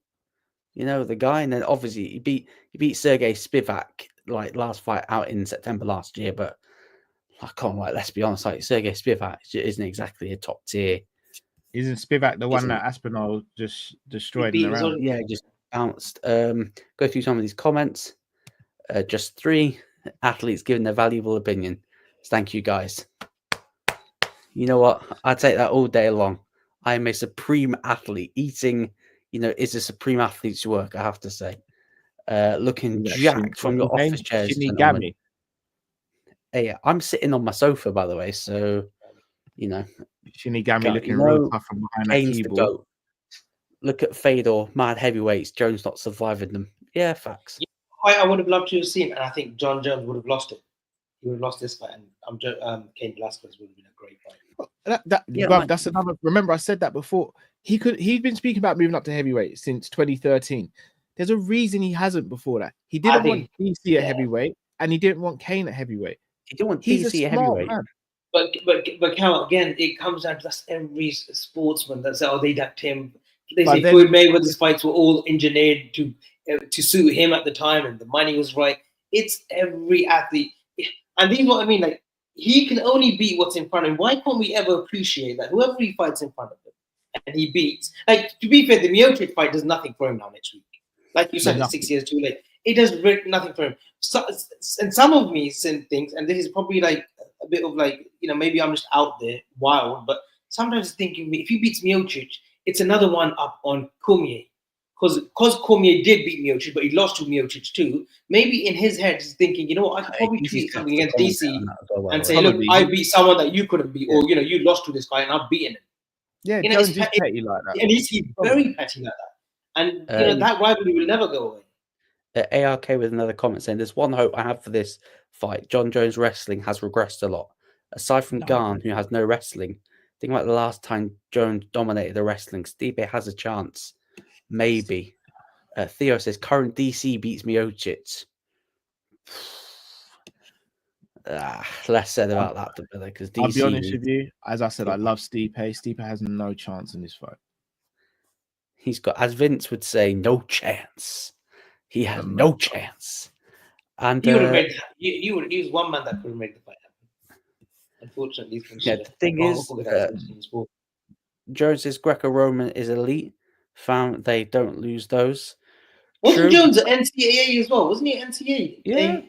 the guy? And then obviously he beat Sergey Spivak like last fight out in September last year, but I can't, like, let's be honest, like Sergey Spivak isn't exactly a top tier. Isn't Spivak the one that Aspinall just destroyed in the round? Yeah, just bounced. Go through some of these comments. Just 3 athletes giving their valuable opinion. Thank you, guys. You know what? I take that all day long. I am a supreme athlete. Eating, is a supreme athlete's work, I have to say. Looking jacked from your office chairs. Hey, I'm sitting on my sofa, by the way, so Shinigami looking real tough from behind that keyboard. Look at Fedor, mad heavyweights. Jones not surviving them. Yeah, facts. I would have loved to have seen, and I think John Jones would have lost it. He would have lost this fight, and Cain Velasquez would have been a great fight. That's another. Remember, I said that before. He'd been speaking about moving up to heavyweight since 2013. There's a reason he hasn't before that. He didn't want DC at heavyweight, and he didn't want Cain at heavyweight. He didn't want DC at heavyweight. Man. But Cal, again, it comes down to that's every sportsman that says, they ducked him. They say Floyd Mayweather's fights were all engineered to suit him at the time, and the money was right. It's every athlete, and this is what I mean. Like, he can only beat what's in front of him. Why can't we ever appreciate that? Whoever he fights in front of him, and he beats. Like, to be fair, the Miocic fight does nothing for him now next week. Like you said, it's 6 years too late. It does nothing for him. So, and some of me think things, and this is probably like a bit of like, maybe I'm just out there wild, but sometimes thinking if he beats Miocic, it's another one up on Cormier. Because Cormier did beat Miocic, but he lost to Miocic too. Maybe in his head he's thinking, I could probably tweet something against DC and say, look, I beat someone that you couldn't beat, or you lost to this guy and I've beaten him. Yeah, Jones is petty like that. And he's very petty like that. And that rivalry will never go away. ARK with another comment saying, there's one hope I have for this fight. John Jones' wrestling has regressed a lot. Aside from Garn, who has no wrestling, think about the last time Jones dominated the wrestling. Stipe has a chance. Maybe. Theo says, current DC beats Miocic. Less said about that, because DC... I'll be honest with you. As I said, I love Stipe. Stipe has no chance in this fight. He's got, as Vince would say, no chance. He has no chance. And he would have made. He was one man that could have made the fight happen. Unfortunately, the thing is, Jones's Greco-Roman is elite. Found they don't lose those. Wasn't Jones at NCAA as well? Wasn't he at NCAA? Yeah.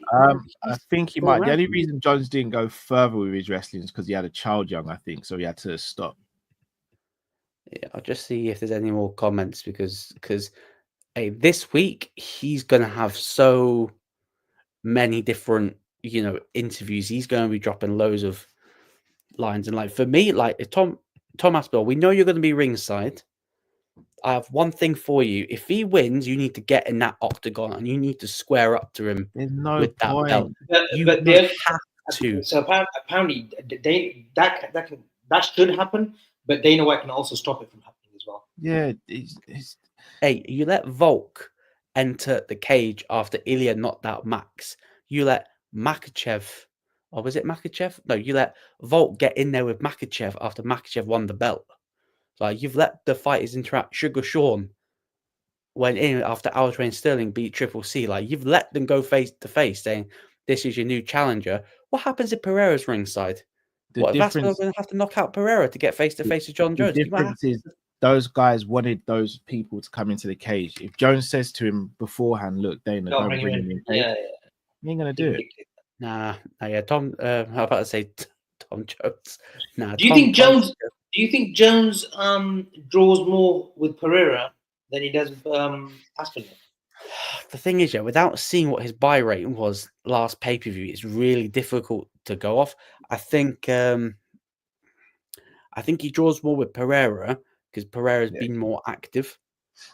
I think he might. The only reason Jones didn't go further with his wrestling is because he had a child young, I think, so he had to stop. Yeah, I'll just see if there's any more comments because this week he's going to have so many different, interviews. He's going to be dropping loads of lines. And like for me, like Tom Aspinall, we know you're going to be ringside. I have one thing for you. If he wins, you need to get in that octagon and you need to square up to him with that belt. You have to. So apparently that should happen. But Dana White can also stop it from happening as well. Yeah. Hey, you let Volk enter the cage after Ilya knocked out Max. You let Makachev, or was it Makachev? No, you let Volk get in there with Makachev after Makachev won the belt. Like, you've let the fighters interact. Sugar Sean went in after Aljamain Sterling beat Triple C. Like, you've let them go face to face saying, this is your new challenger. What happens if Pereira's ringside? What, if Aspinall going to have to knock out Pereira to get face-to-face with John Jones? The difference is those guys wanted those people to come into the cage. If Jones says to him beforehand, look, Dana, don't bring him in. He ain't going to do it. Nah, yeah, Tom, I'm about to say Tom Jones. Nah, do you think Jones draws more with Pereira than he does with Aspinall? The thing is, without seeing what his buy rate was last pay-per-view, it's really difficult to go off. I think he draws more with Pereira because Pereira's been more active.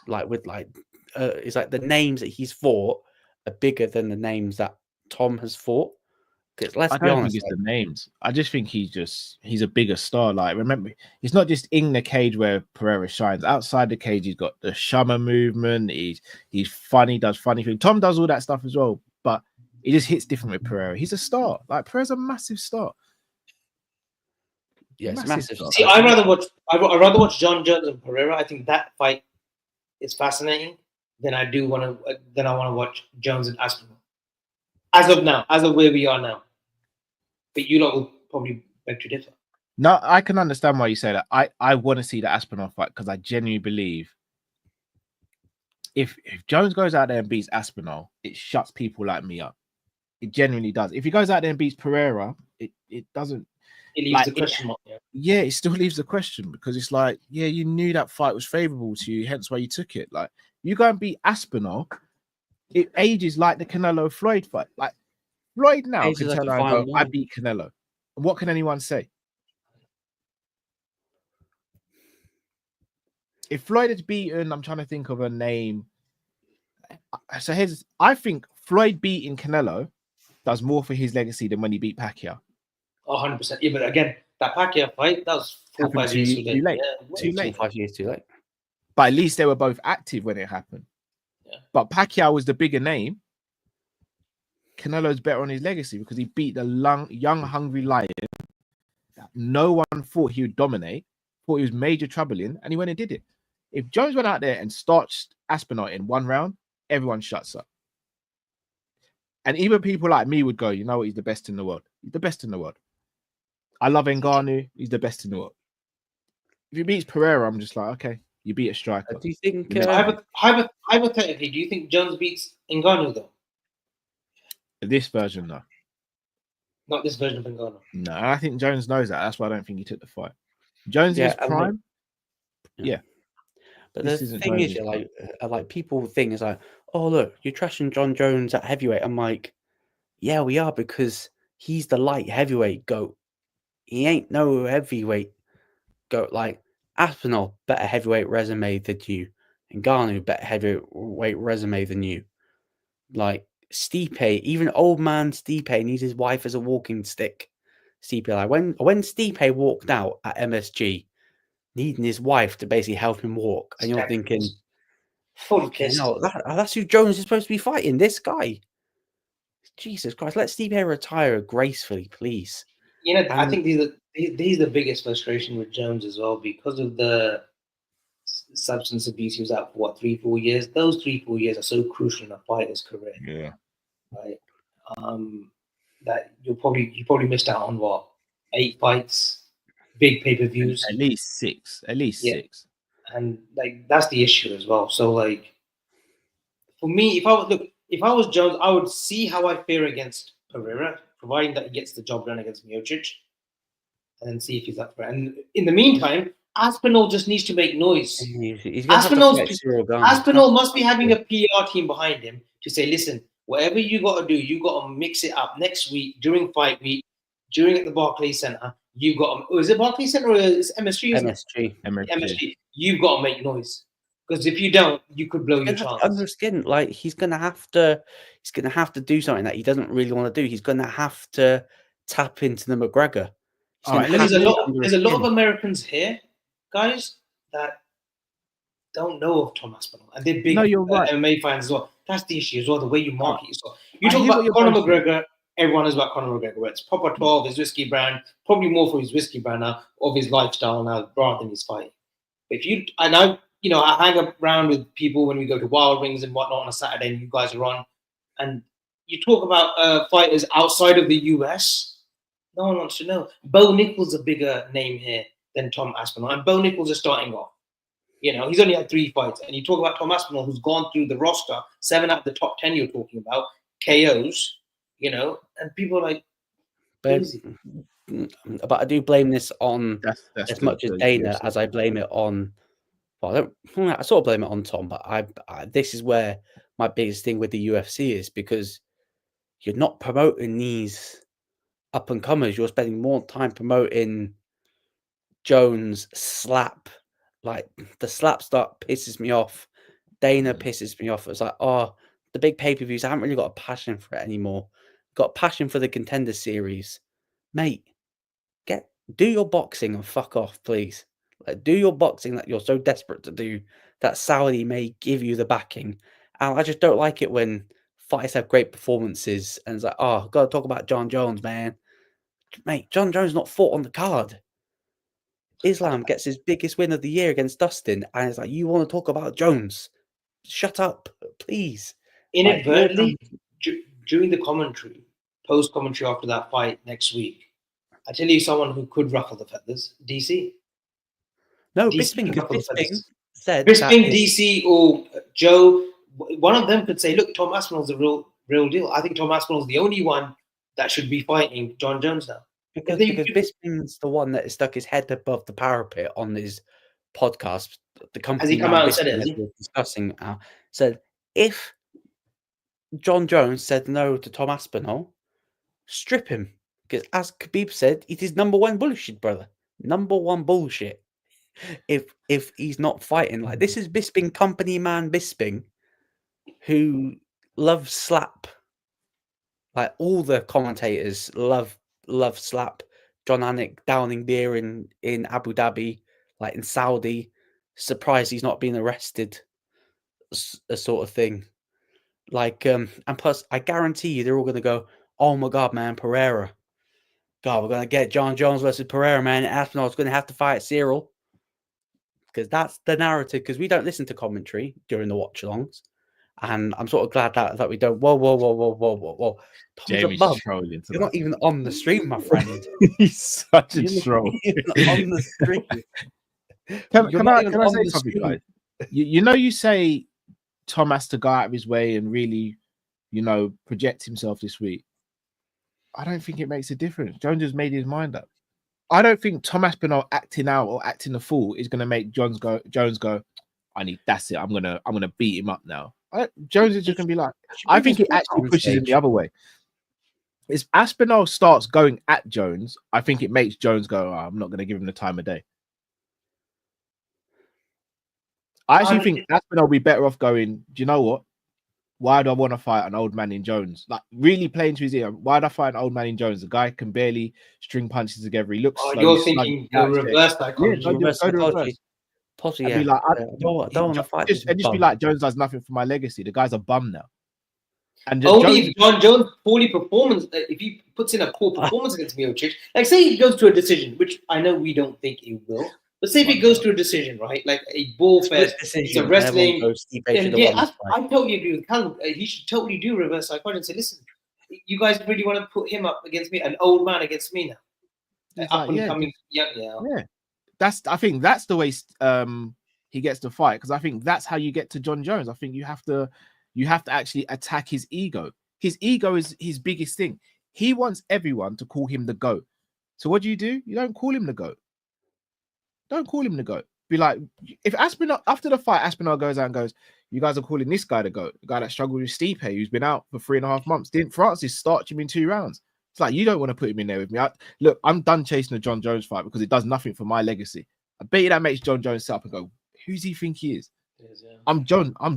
It's like the names that he's fought are bigger than the names that Tom has fought. Because let's be honest, think it's the names. I just think he's a bigger star. Like, remember, it's not just in the cage where Pereira shines. Outside the cage, he's got the Shama movement. He's funny, does funny things. Tom does all that stuff as well, but He just hits different with Pereira. He's a star. Like Pereira's a massive star. Yeah, it's massive. star. See, I'd rather watch John Jones and Pereira. I think that fight is fascinating. Than I want to watch Jones and Aspinall. As of now, as of where we are now. But you lot will probably beg to differ. No, I can understand why you say that. I want to see the Aspinall fight because I genuinely believe if Jones goes out there and beats Aspinall, it shuts people like me up. It genuinely does. If he goes out there and beats Pereira, it doesn't. It leaves the question mark. Yeah, it still leaves the question because it's like, yeah, you knew that fight was favorable to you, hence why you took it. Like, you go and beat Aspinall, it ages like the Canelo Floyd fight. Like, Floyd now can turn around and go, I beat Canelo. And what can anyone say? If Floyd had beaten, I'm trying to think of a name. So I think Floyd beating Canelo does more for his legacy than when he beat Pacquiao. 100%. Yeah, but again, that Pacquiao fight, that was 4 or 5 years too late. Too late. 5 years too late. But at least they were both active when it happened. Yeah. But Pacquiao was the bigger name. Canelo's better on his legacy because he beat the young, hungry lion that no one thought he would dominate, thought he was major trouble in, and he went and did it. If Jones went out there and starched Aspinall in one round, everyone shuts up. And even people like me would go, you know what, he's the best in the world. He's the best in the world. I love Ngannou. He's the best in the world. If he beats Pereira, I'm just like, okay, you beat a striker. Do you think... hypothetically, do you think Jones beats Ngannou, though? This version, no. Not this version of Ngannou. No, I think Jones knows that. That's why I don't think he took the fight. Jones is prime. Yeah. But the thing is, like people think is like, oh, look, you're trashing John Jones at heavyweight. I'm like, yeah, we are, because he's the light heavyweight GOAT. He ain't no heavyweight GOAT. Like, Aspinall, better heavyweight resume than you. Ngannou, better heavyweight resume than you. Like, Stipe, even old man Stipe needs his wife as a walking stick. Stipe, like, when Stipe walked out at MSG, needing his wife to basically help him walk, and you're thinking, fully pissed. No, that's who Jones is supposed to be fighting. This guy, Jesus Christ, let Stipe retire gracefully, please. You know, I think these are the biggest frustration with Jones as well, because of the substance abuse. He was out for 3-4 years. Those 3-4 years are so crucial in a fighter's career. Yeah. Right. That you probably missed out on 8 fights. Big pay-per-views, at least 6. Six. And like that's the issue as well. So like, for me, if I was Jones, I would see how I fare against Pereira, providing that he gets the job done against Miocic, and then see if he's up for it. And in the meantime, Aspinall just needs to make noise. Aspinall must be having a PR team behind him to say, listen, whatever you got to do, you got to mix it up next week during fight week, during at the Barclays Center. You got is it Barclays Center or is it MSG? MSG. You've got to make noise, because if you don't, you could blow your chance. Under skin, like he's gonna have to do something that he doesn't really want to do. He's gonna have to tap into the McGregor. There's a lot of Americans here, guys, that don't know of Tom Aspinall, and they're big MMA fans as well. That's the issue as well. The way you market yourself. You talk about Conor McGregor. Everyone knows about Conor McGregor. Where it's Proper 12, his whiskey brand, probably more for his whiskey brand now, of his lifestyle now, rather than his fight. If you, and I hang around with people when we go to Wild Wings and whatnot on a Saturday, and you guys are on, and you talk about fighters outside of the US. No one wants to know. Bo Nickal's a bigger name here than Tom Aspinall, and Bo Nickal's is starting off. He's only had 3 fights, and you talk about Tom Aspinall, who's gone through the roster, 7 out of the top 10. You're talking about KOs. And people are like, but I do blame this on that's as much as Dana as I blame it on. Well, I sort of blame it on Tom, but I this is where my biggest thing with the UFC is, because you're not promoting these up and comers. You're spending more time promoting Jones slap. Like the slap start pisses me off. Dana pisses me off. It's like, the big pay-per-views, I haven't really got a passion for it anymore. Got a passion for the Contender Series. Mate, do your boxing and fuck off, please. Like, do your boxing that you're so desperate to do, that Saudi may give you the backing. And I just don't like it when fighters have great performances, and it's like, oh, got to talk about John Jones, man. Mate, John Jones not fought on the card. Islam gets his biggest win of the year against Dustin, and it's like, you want to talk about Jones? Shut up, please. Inadvertently, during the commentary, post-commentary after that fight next week, I tell you someone who could ruffle the feathers, DC. No, DC Bisping, because Bisping said Bisping, DC, or Joe, one of them could say, look, Tom Aspinall's the real deal. I think Tom Aspinall's the only one that should be fighting John Jones now. Because Bisping's the one that stuck his head above the parapet on his podcast. The company has he come out and said it? As we're discussing now, said if John Jones said no to Tom Aspinall, strip him. Because as Khabib said, it is number one bullshit, brother. Number one bullshit. If he's not fighting, like, this is Bisping company man Bisping, who loves slap. Like, all the commentators love slap. John Anik downing beer in Abu Dhabi, like in Saudi. Surprised he's not been arrested, a sort of thing. Like, and plus, I guarantee you, they're all going to go, oh my God, man, Pereira. God, we're going to get John Jones versus Pereira, man. Aspinall's going to have to fight Cyril. Because that's the narrative, because we don't listen to commentary during the watch-alongs. And I'm sort of glad that we don't. Whoa. Jamie's trolling. You're not even on the stream, my friend. He's such a troll. On the stream. Can I say something, guys? You say Tom has to go out of his way and really, project himself this week. I don't think it makes a difference. Jones has made his mind up. I don't think Tom Aspinall acting out or acting a fool is going to make Jones go. That's it. I'm gonna beat him up now. Jones is just going to be like. I think it actually pushes him the other way. If Aspinall starts going at Jones, I think it makes Jones go, I'm not going to give him the time of day. I actually think Aspinall will be better off going, do you know what? Why do I want to fight an old man in Jones? Like, really playing to his ear. Why do I fight an old man in Jones? The guy can barely string punches together. He looks slow. You're thinking the reverse psychology. Yeah, reverse psychology. Possibly, yeah. Be like, I don't want to fight. Just be like, Jones does nothing for my legacy. The guy's a bum now. And only if John Jones poorly performance, if he puts in a poor performance against Miocic, like say he goes to a decision, which I know we don't think he will, but say if he goes to a decision, right, like a bull fest, it's a wrestling, I totally agree with Callum. He should totally do reverse psychology and say, listen, you guys really want to put him up against me, an old man against me now? I think that's the way he gets to fight, because I think that's how you get to John Jones. I think you have to actually attack his ego. His ego is his biggest thing. He wants everyone to call him the GOAT. So what do? You don't call him the GOAT. Don't call him the GOAT. Be like, if Aspinall, after the fight, Aspinall goes out and goes, you guys are calling this guy the GOAT, the guy that struggled with Stipe, who's been out for 3.5 months. Didn't Francis starch him in 2 rounds? It's like, you don't want to put him in there with me. Look, I'm done chasing the John Jones fight because it does nothing for my legacy. I bet you that makes John Jones sit up and go, who's he think he is? I'm John. I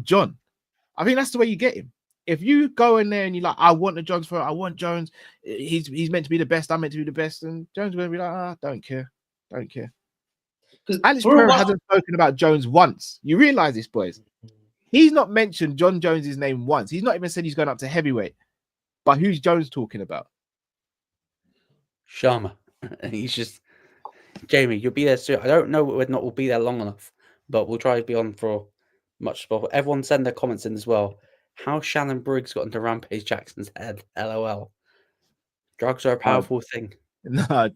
think that's the way you get him. If you go in there and you're like, I want the Jones for it, I want Jones. He's meant to be the best. I'm meant to be the best. And Jones is going to be like, don't care. Because Alex Pereira hasn't spoken about Jones once. You realize this, boys? He's not mentioned John Jones' name once. He's not even said he's going up to heavyweight. But who's Jones talking about? Sharma. And he's just, Jamie, you'll be there soon. I don't know whether or not we'll be there long enough, but we'll try to be on for much sport. Everyone send their comments in as well. How Shannon Briggs got into Rampage Jackson's head. LOL. Drugs are a powerful thing. No,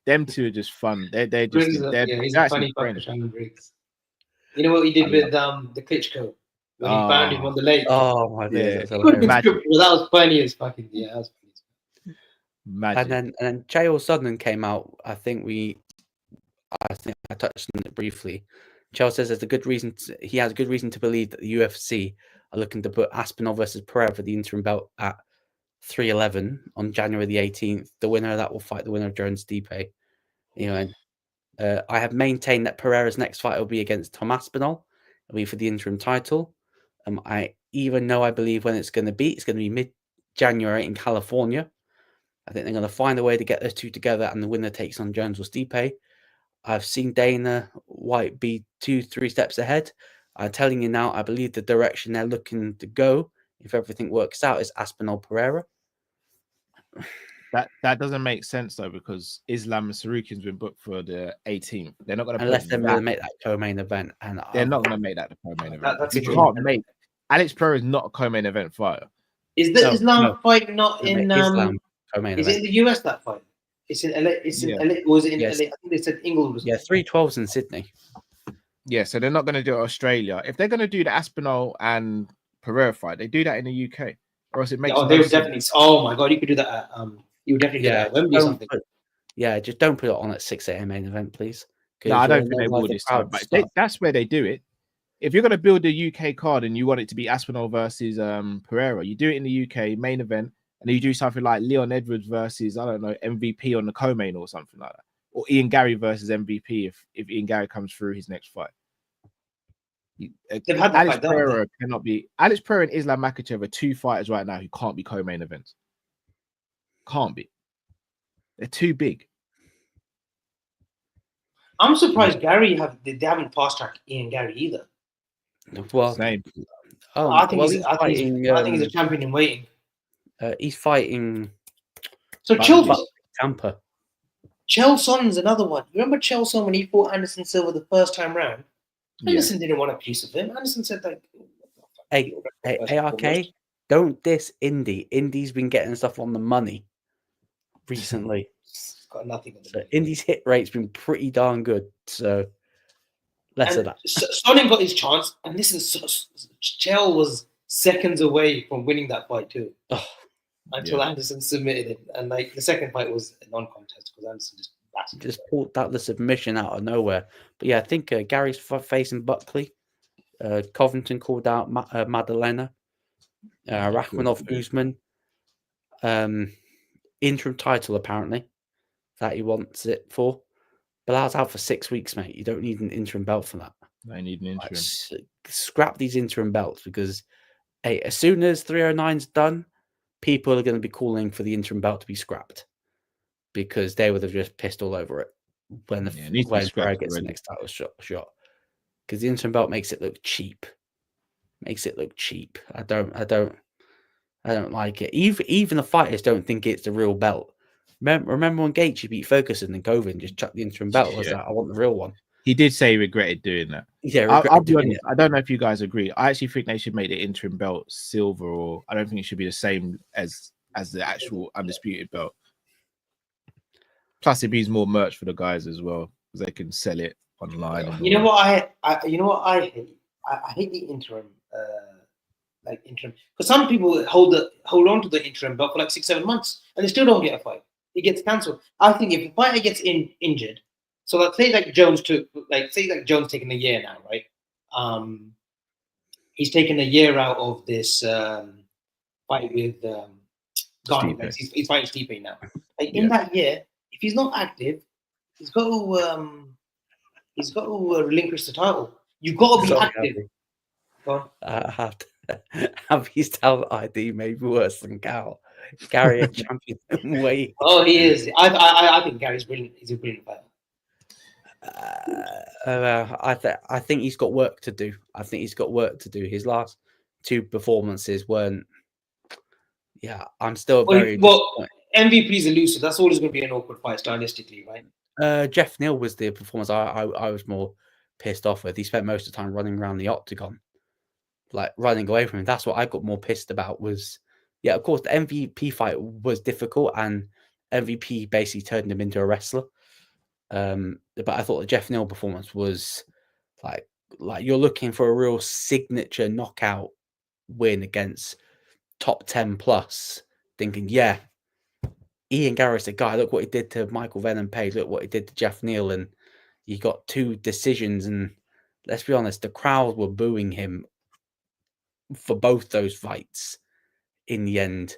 them two are just fun. They're he's a funny fucker, Shannon Briggs. You know what he did with the Klitschko when he found him on the lake? Oh my days, that was funny as fucking that was funny. Magic. And then Chael Sonnen came out. I think I touched on it briefly. Chael says he has a good reason to believe that the UFC are looking to put Aspinall versus Pereira for the interim belt at 311 on January the 18th. The winner of that will fight the winner of Jones Stipe. I have maintained that Pereira's next fight will be against Tom Aspinall. It'll be for the interim title. I even know I believe when it's going to be. It's going to be mid-January in California. I think they're going to find a way to get those two together, and the winner takes on Jones or Stipe. I've seen Dana White be 2-3 steps ahead. I'm telling you now, I believe the direction they're looking to go if everything works out, is Aspinall Pereira. That doesn't make sense though, because Islam and Sarukian's been booked for the 18th. They're not going to Unless put they're that. going to make that co-main event, and They're not going to make that the co-main event. That's You a good can't one. make Alex Pereira is not a co-main event fighter. Is the No, Islam no. fight not They'll in make Islam co-main is it event. in the US, that fight? It's in LA. It's in Yeah. LA. Was it in Yes. LA? I think they said England was. Yeah, 312s in Sydney. Yeah, so they're not going to do it Australia. If they're going to do the Aspinall and Pereira fight, they do that in the UK, or else it makes Oh, no they would sense. definitely. Oh my God, you could do that. At, you would definitely do that at Wembley or something. Just don't put it on at 6 a.m. main event, please. No, I don't think they will this time. But that's where they do it. If you're going to build a UK card and you want it to be Aspinall versus Pereira, you do it in the UK main event, and then you do something like Leon Edwards versus, I don't know, MVP on the co-main or something like that, or Ian Gary versus MVP if Ian Gary comes through his next fight. They've had that Alex fight, Pereira cannot be. Alex Pereira and Islam Makhachev are two fighters right now who can't be co-main events. Can't be. They're too big. I'm surprised they haven't fast tracked Ian Gary either. Well, Same. I think he's a champion in waiting. He's fighting. So Tampa. Chael Sonnen's another one. You remember Chael Sonnen when he fought Anderson Silva the first time round? Anderson didn't want a piece of him. Anderson said, like, hey, ARK, don't diss Indy. Indy's been getting stuff on the money recently. It's got nothing. So Indy's hit rate's been pretty darn good. So less of that. Sonnen got his chance, and listen, Chael was seconds away from winning that fight too. Until Anderson submitted him, and like the second fight was a non-contest because Anderson just pulled out the submission out of nowhere. But yeah, I think Gary's facing Buckley. Covington called out Madalena. Rakhmonov Usman. Interim title apparently that he wants it for. Bilal's out for 6 weeks, mate. You don't need an interim belt for that. I need an interim. Scrap these interim belts because as soon as 309's done, people are going to be calling for the interim belt to be scrapped because they would have just pissed all over it when Pereira gets the next title shot. Because the interim belt makes it look cheap. I don't like it. Even the fighters don't think it's the real belt. Remember when Gaethje beat Ferguson and Govin just chucked the interim belt? Was like, I want the real one. He did say he regretted doing that. Yeah, I'll be honest. I don't know if you guys agree. I actually think they should make the interim belt silver, or I don't think it should be the same as the actual undisputed belt. Plus, it means more merch for the guys as well because they can sell it online. You know what I hate? I hate the interim. Interim, because some people hold on to the interim belt for like 6-7 months and they still don't get a fight. It gets cancelled. I think if a fighter gets injured, so let's say like Jones taking a year now, right? He's taken a year out of this fight with Garner. He's fighting Stipe now. Like in that year, if he's not active, he's got to relinquish the title. You've got to be active. Have his talent ID maybe worse than Cal. Gary a champion way. Oh, he is. I think Gary's brilliant. He's a brilliant fighter. I think he's got work to do. His last two performances weren't. Yeah, I'm still very. Well, MVP's elusive. That's always going to be an awkward fight stylistically, right? Jeff Neal was the performance I was more pissed off with. He spent most of the time running around the octagon, like running away from him. That's what I got more pissed about. Was of course the MVP fight was difficult, and MVP basically turned him into a wrestler. But I thought the Jeff Neal performance was like you're looking for a real signature knockout win against top 10 plus, thinking, Ian Garry's the guy. Look what he did to Michael Venom Page. Look what he did to Jeff Neal, and he got 2 decisions. And let's be honest, the crowd were booing him for both those fights in the end.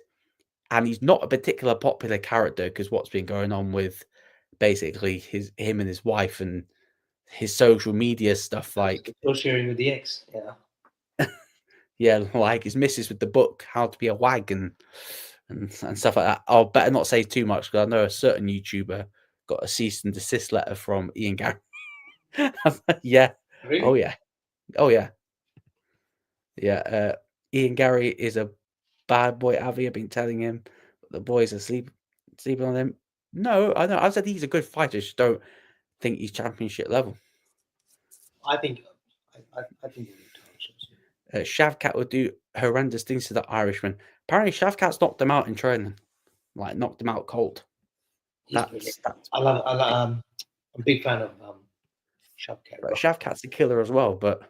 And he's not a particular popular character because what's been going on with basically him and his wife and his social media stuff, like still sharing with the ex, like his missus with the book How to Be a Wag and stuff like that. I'll better not say too much because I know a certain YouTuber got a cease and desist letter from Ian Gary. Really? Oh yeah. Ian Gary is a bad boy. Avi, I've been telling him the boys are sleeping on him. No, I know. I said he's a good fighter. Just don't think he's championship level. I think he'll do title shots. Shavkat will do horrendous things to the Irishman. Apparently, Shavkat's knocked him out in training, like knocked him out cold. That's I'm a big fan of Shavkat. But Shavkat's a killer as well. But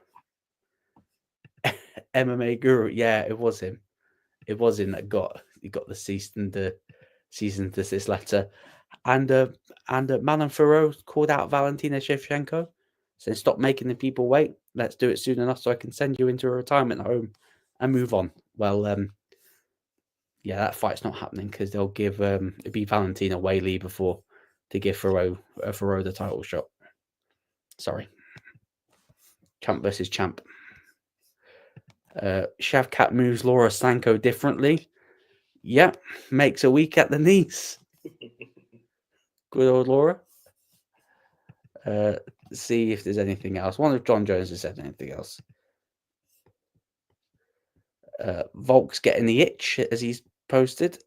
MMA guru, yeah, it was him. It was him that got the cease and desist letter. And Manon Ferro called out Valentina Shevchenko, saying, "Stop making the people wait. Let's do it soon enough so I can send you into a retirement home and move on." Well, yeah, that fight's not happening because they'll give it'd be Valentina Whaley before to give Ferro the title shot. Sorry, champ versus champ. Shavkat moves Laura Sanko differently. Yep, makes a week at the knees. Good old Laura. See if there's anything else. Wonder if John Jones has said anything else. Volk's getting the itch as he's posted.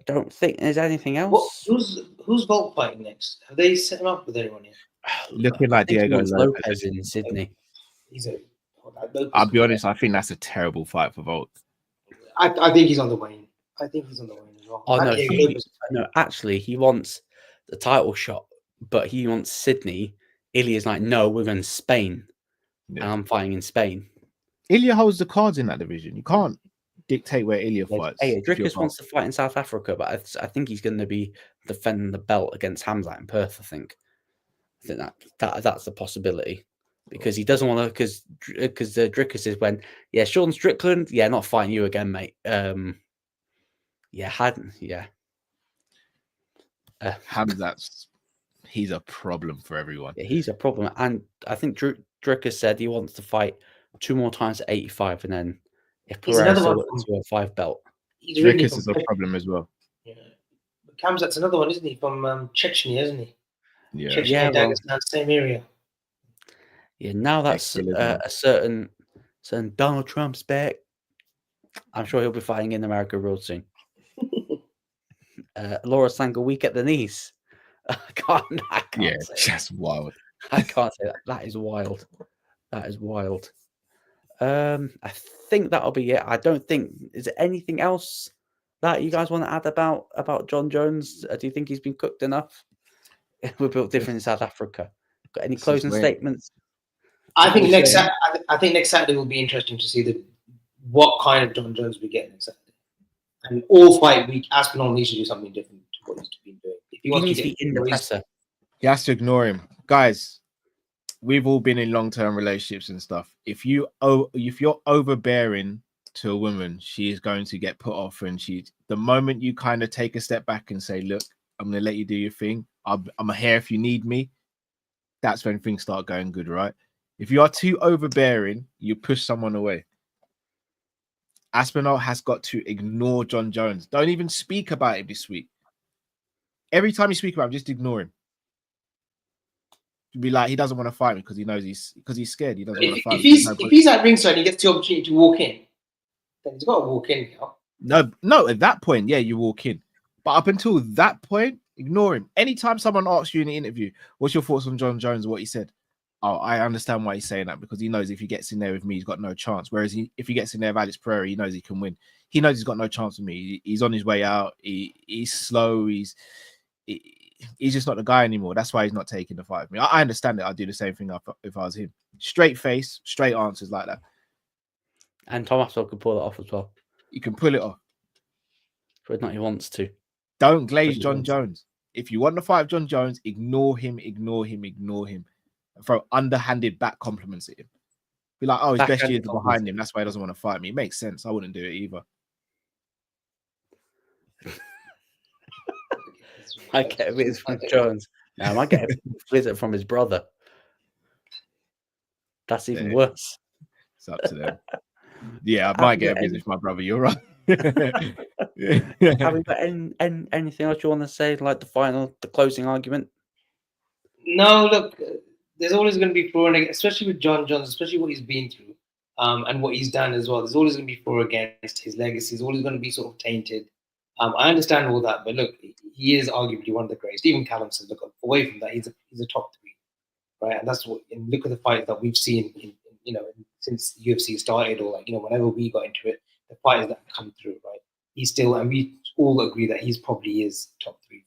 Don't think there's anything else. Who's Volk fighting next? Have they set him up with anyone yet? Looking like Diego Lopez in Sydney. I'll be honest, I think that's a terrible fight for Volk. I think he's on the wane. I think he's on the wane as well. Oh no, actually, he wants the title shot, but he wants Sydney. Ilya's like, no, we're in Spain, and I'm fighting in Spain. Ilya holds the cards in that division. You can't dictate where Ilya fights. Hey, Drickus wants to fight in South Africa, but I think he's going to be defending the belt against Hamzat in Perth. I think that's the possibility. Because he doesn't want to, because Drickus is when, yeah, Sean Strickland, yeah, not fighting you again, mate. Hamzat's he's a problem for everyone. Yeah, he's a problem, and I think Drickus said he wants to fight 2 more times at 85, and then if Pereira still wants to a 5 belt, Drickus is a problem as well. Yeah, but Hamzat's another one, isn't he? From Chechnya, isn't he? Yeah, Chechnya, Dagestan, same area. Yeah, now that's a certain Donald Trump's back. I'm sure he'll be fighting in America real soon. Laura Sanko weak at the knees. I can't yeah, say that's wild. I can't say that. That is wild. That is wild. I think that'll be it. I don't think is there anything else that you guys want to add about John Jones? Do you think he's been cooked enough? We're built different in South Africa. Got any closing statements? I think next Saturday will be interesting to see what kind of John Jones we get next Saturday. And all fight week, Aspinall needs to do something different to what he's been doing. If he wants to be in the presser, he has to ignore him, guys. We've all been in long-term relationships and stuff. If you're overbearing to a woman, she is going to get put off, and the moment you kind of take a step back and say, "Look, I'm going to let you do your thing. I'm here if you need me." That's when things start going good, right? If you are too overbearing, you push someone away. Aspinall has got to ignore John Jones. Don't even speak about him this week. Every time you speak about him, just ignore him. Be like, he doesn't want to fight me because he knows he's scared. He doesn't want to fight me. If he's at ringside and he gets the opportunity to walk in, then he's got to walk in. No, at that point, yeah, you walk in. But up until that point, ignore him. Anytime someone asks you in the interview, what's your thoughts on John Jones and what he said? Oh, I understand why he's saying that, because he knows if he gets in there with me, he's got no chance. Whereas if he gets in there with Alex Pereira, he knows he can win. He knows he's got no chance with me. He's on his way out. He's slow. He's just not the guy anymore. That's why he's not taking the fight with me. I understand it. I'd do the same thing if I was him. Straight face, straight answers like that. And Tommaso can pull it off as well. He can pull it off. But not he wants to. Don't glaze John Jones. If you want to fight with John Jones, ignore him. And throw underhanded back compliments at him. Be like, oh, his best years are behind him. That's why he doesn't want to fight me. It makes sense. I wouldn't do it either. I get a visit from Jones. No, I might get a visit from his brother. That's even worse. It's up to them. Yeah, I might get a visit from my brother. You're right. Have you got anything else you want to say, like the closing argument? No, look, there's always going to be pro and against, especially with John Jones, especially what he's been through. and what he's done as well. There's always going to be for or against. His legacy is always going to be sort of tainted. I understand all that, but look, he is arguably one of the greatest. Even Callum says, look, away from that, he's a top 3, right? And that's what. And look at the fights that we've seen, since UFC started, or whenever we got into it, the fighters that come through, right? He's still, and we all agree that he's probably is top 3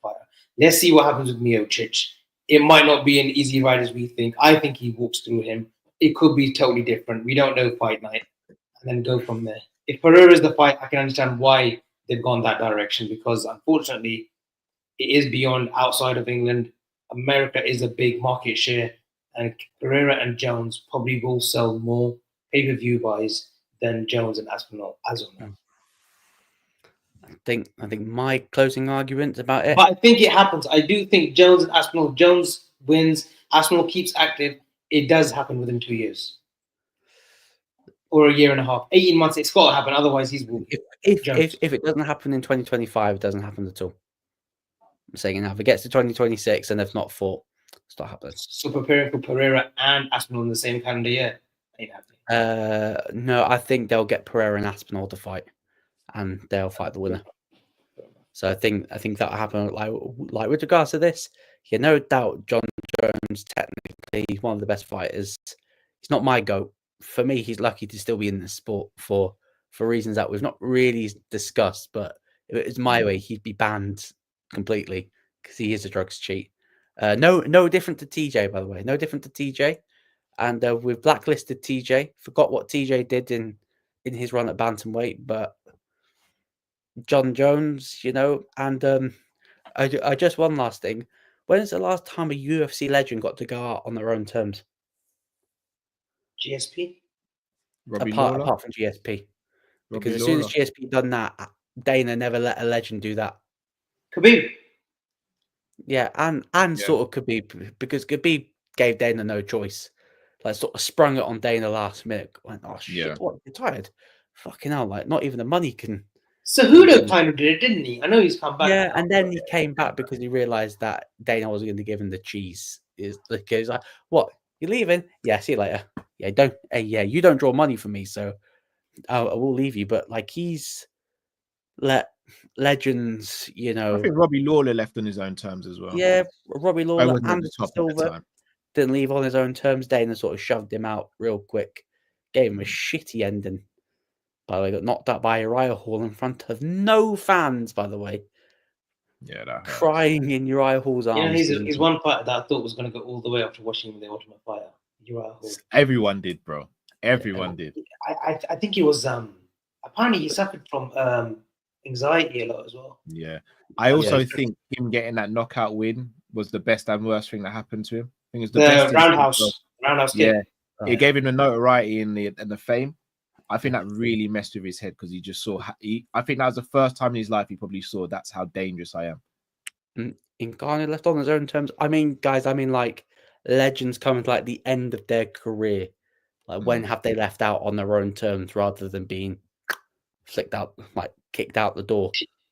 fighter. Let's see what happens with Miocic. It might not be an easy ride as we think. I think he walks through him. It could be totally different. We don't know fight night, and then go from there. If Pereira is the fight, I can understand why they've gone that direction, because unfortunately, it is beyond outside of England. America is a big market share, and Pereira and Jones probably will sell more pay-per-view buys than Jones and Aspinall as of now. I think my closing argument about it. But I think it happens. I do think Jones and Aspinall, Jones wins, Aspinall keeps active. It does happen within 2 years. Or a year and a half. 18 months, it's got to happen. Otherwise, he's if it doesn't happen in 2025, it doesn't happen at all. I'm saying now, if it gets to 2026 and they've not fought, it's not happening. So preparing for Pereira and Aspinall in the same calendar year ain't happening. No, I think they'll get Pereira and Aspinall to fight, and they'll fight the winner. So I think that'll happen. Like with regards to this, no doubt John Jones technically he's one of the best fighters. He's not my GOAT. For me, he's lucky to still be in the sport for reasons that we've not really discussed. But if it was my way, he'd be banned completely because he is a drugs cheat. No different to TJ, by the way. No different to TJ. And we've blacklisted TJ. Forgot what TJ did in his run at bantamweight, but John Jones, and I just one last thing. When's the last time a UFC legend got to go out on their own terms? GSP? Apart from GSP. Because as soon as GSP done that, Dana never let a legend do that. Khabib. Yeah, and sort of Khabib, because Khabib gave Dana no choice. Like sort of sprung it on Dana last minute. Went, oh shit, what? You're tired? Fucking hell, like not even the money can. Cejudo kind of did it, didn't he? I know he's come back. Yeah, and then he came back because he realised that Dana wasn't going to give him the cheese. He's like, what? You're leaving? Yeah, see you later. Yeah, you don't draw money for me, so I will leave you. But like he's let legends, I think Robbie Lawler left on his own terms as well. Yeah, Robbie Lawler and Silver didn't leave on his own terms. Dana sort of shoved him out real quick, gave him a shitty ending. By the way, got knocked out by Uriah Hall in front of no fans, by the way. Yeah, that hurts. Crying in Uriah Hall's arms. He's one fighter that I thought was going to go all the way after watching the Ultimate Fighter. Uriah Hall. Everyone did, bro. Everyone did. I think he was apparently he suffered from anxiety a lot as well. Yeah. I also think him getting that knockout win was the best and worst thing that happened to him. I think it's the best roundhouse kick. Yeah. It gave him the notoriety and the fame. I think that really messed with his head because he just saw. I think that was the first time in his life he probably saw that's how dangerous I am. Ngannou left on his own terms. I mean, guys, like legends coming to like the end of their career. Like when have they left out on their own terms rather than being flicked out, like kicked out the door?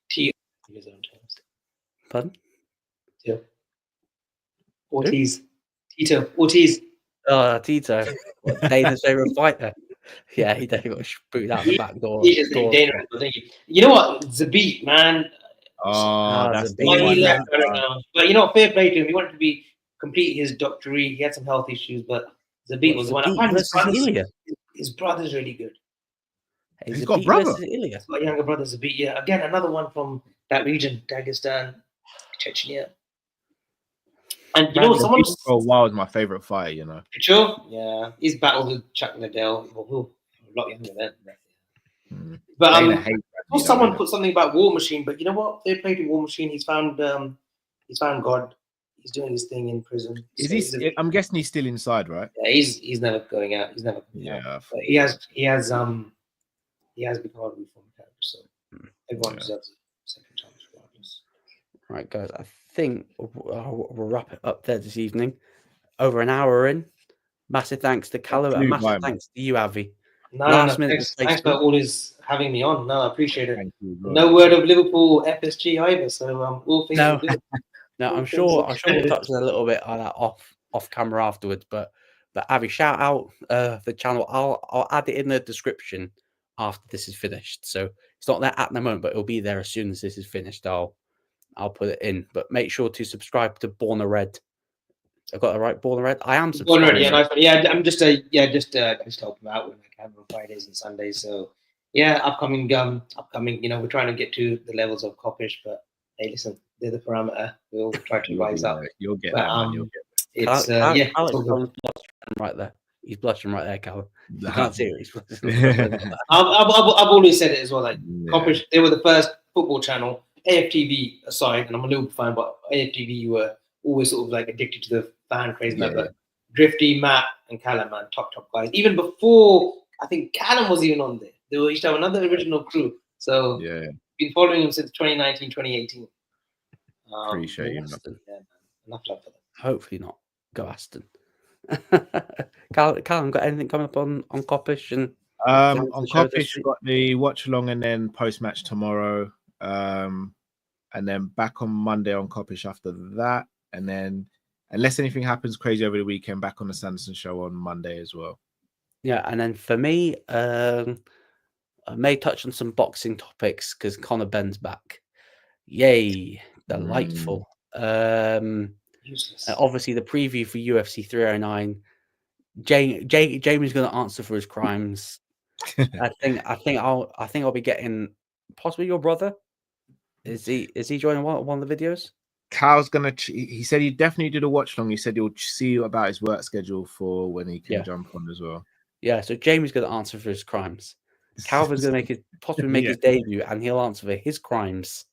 Tito on his own terms. Pardon? Yeah. Ortiz. Tito. Ortiz. Oh, Tito. Dana's favorite fighter. Yeah, he definitely got booted out the back door. He's just dangerous. You know what? Zabit, man. That's why he left, I don't know. But you know, fair play to him. He wanted to complete his doctorate. He had some health issues, but Zabit was the one. His brother's really good. He's got a brother. He's got a younger brother, Zabit. Yeah, again, another one from that region, Dagestan, Chechnya. And you know, someone for a while was my favorite fighter. You know, sure. Yeah, he's battled with Chuck Liddell. A lot younger then. But someone put something about War Machine. But you know what? They played with War Machine. He's found God. He's doing his thing in prison. I'm guessing he's still inside, right? Yeah, he's never going out. He's never going out. But he has become a reformed character. So everyone deserves a second chance regardless. Right, guys. I think we'll wrap it up there this evening. Over an hour in. Massive thanks to Callum and massive thanks to you, Avi. Thanks for always having me on. No, I appreciate it. No word of Liverpool FSG either. So all things are good. No, I'm sure we'll touch on a little bit on that off camera afterwards, but But Avi, shout out the channel. I'll add it in the description after this is finished. So it's not there at the moment, but it'll be there as soon as this is finished. I'll put it in. But make sure to subscribe to Born a Red. I got it right, Born a Red. I am subscribed. Born a Red, yeah, nice one. Yeah, I'm just help him out when I can on Fridays and Sundays. So yeah, upcoming. You know, we're trying to get to the levels of Coppish, but hey, listen, they're the parameter. We'll try to rise up. You'll get But, that, man. You'll get it's Alex blushing right there. He's blushing right there, Callum. You can't see it. I've always said it as well. Like Coppish, they were the first football channel. AFTV aside, and I'm a Liverpool fan, but AFTV were always sort of like addicted to the fan craze. But Drifty, Matt, and Callum, man, top guys. Even before I think Callum was even on there, they used to have another original crew. So been following him since 2019, 2018. Appreciate you. Yeah, man. Enough love for them. Hopefully not. Go Aston. Callum, got anything coming up on Coppish and on Coppish? Got the watch along and then post match tomorrow, and then back on Monday on Coppish after that, and then unless anything happens crazy over the weekend, back on the Sanderson Show on Monday as well. Yeah, and then for me, I may touch on some boxing topics because Conor Benn's back. Yay, delightful. Obviously, the preview for UFC 309. Jamie's going to answer for his crimes. I think I'll be getting possibly your brother. Is he joining one of the videos? Cal's gonna. He said he definitely did a watch long. He said he'll see about his work schedule for when he can jump on as well. Yeah, so Jamie's going to answer for his crimes. Calvin's going to possibly make his debut, and he'll answer for his crimes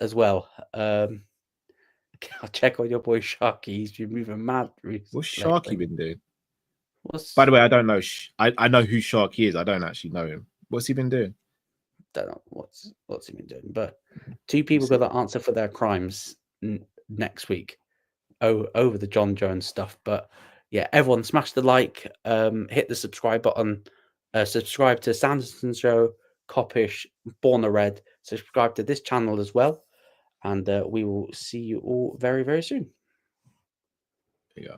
as well. I'll check on your boy Sharky. He's been moving mad recently. What's Sharky been doing? By the way, I don't know. I know who Sharky is. I don't actually know him. What's he been doing? Don't know what's he been doing. But two people got to answer for their crimes next week over the John Jones stuff. But yeah, everyone smash the like, hit the subscribe button, subscribe to Sanderson Show, Coppish, Born a Red. Subscribe to this channel as well, and we will see you all very, very soon. There you go.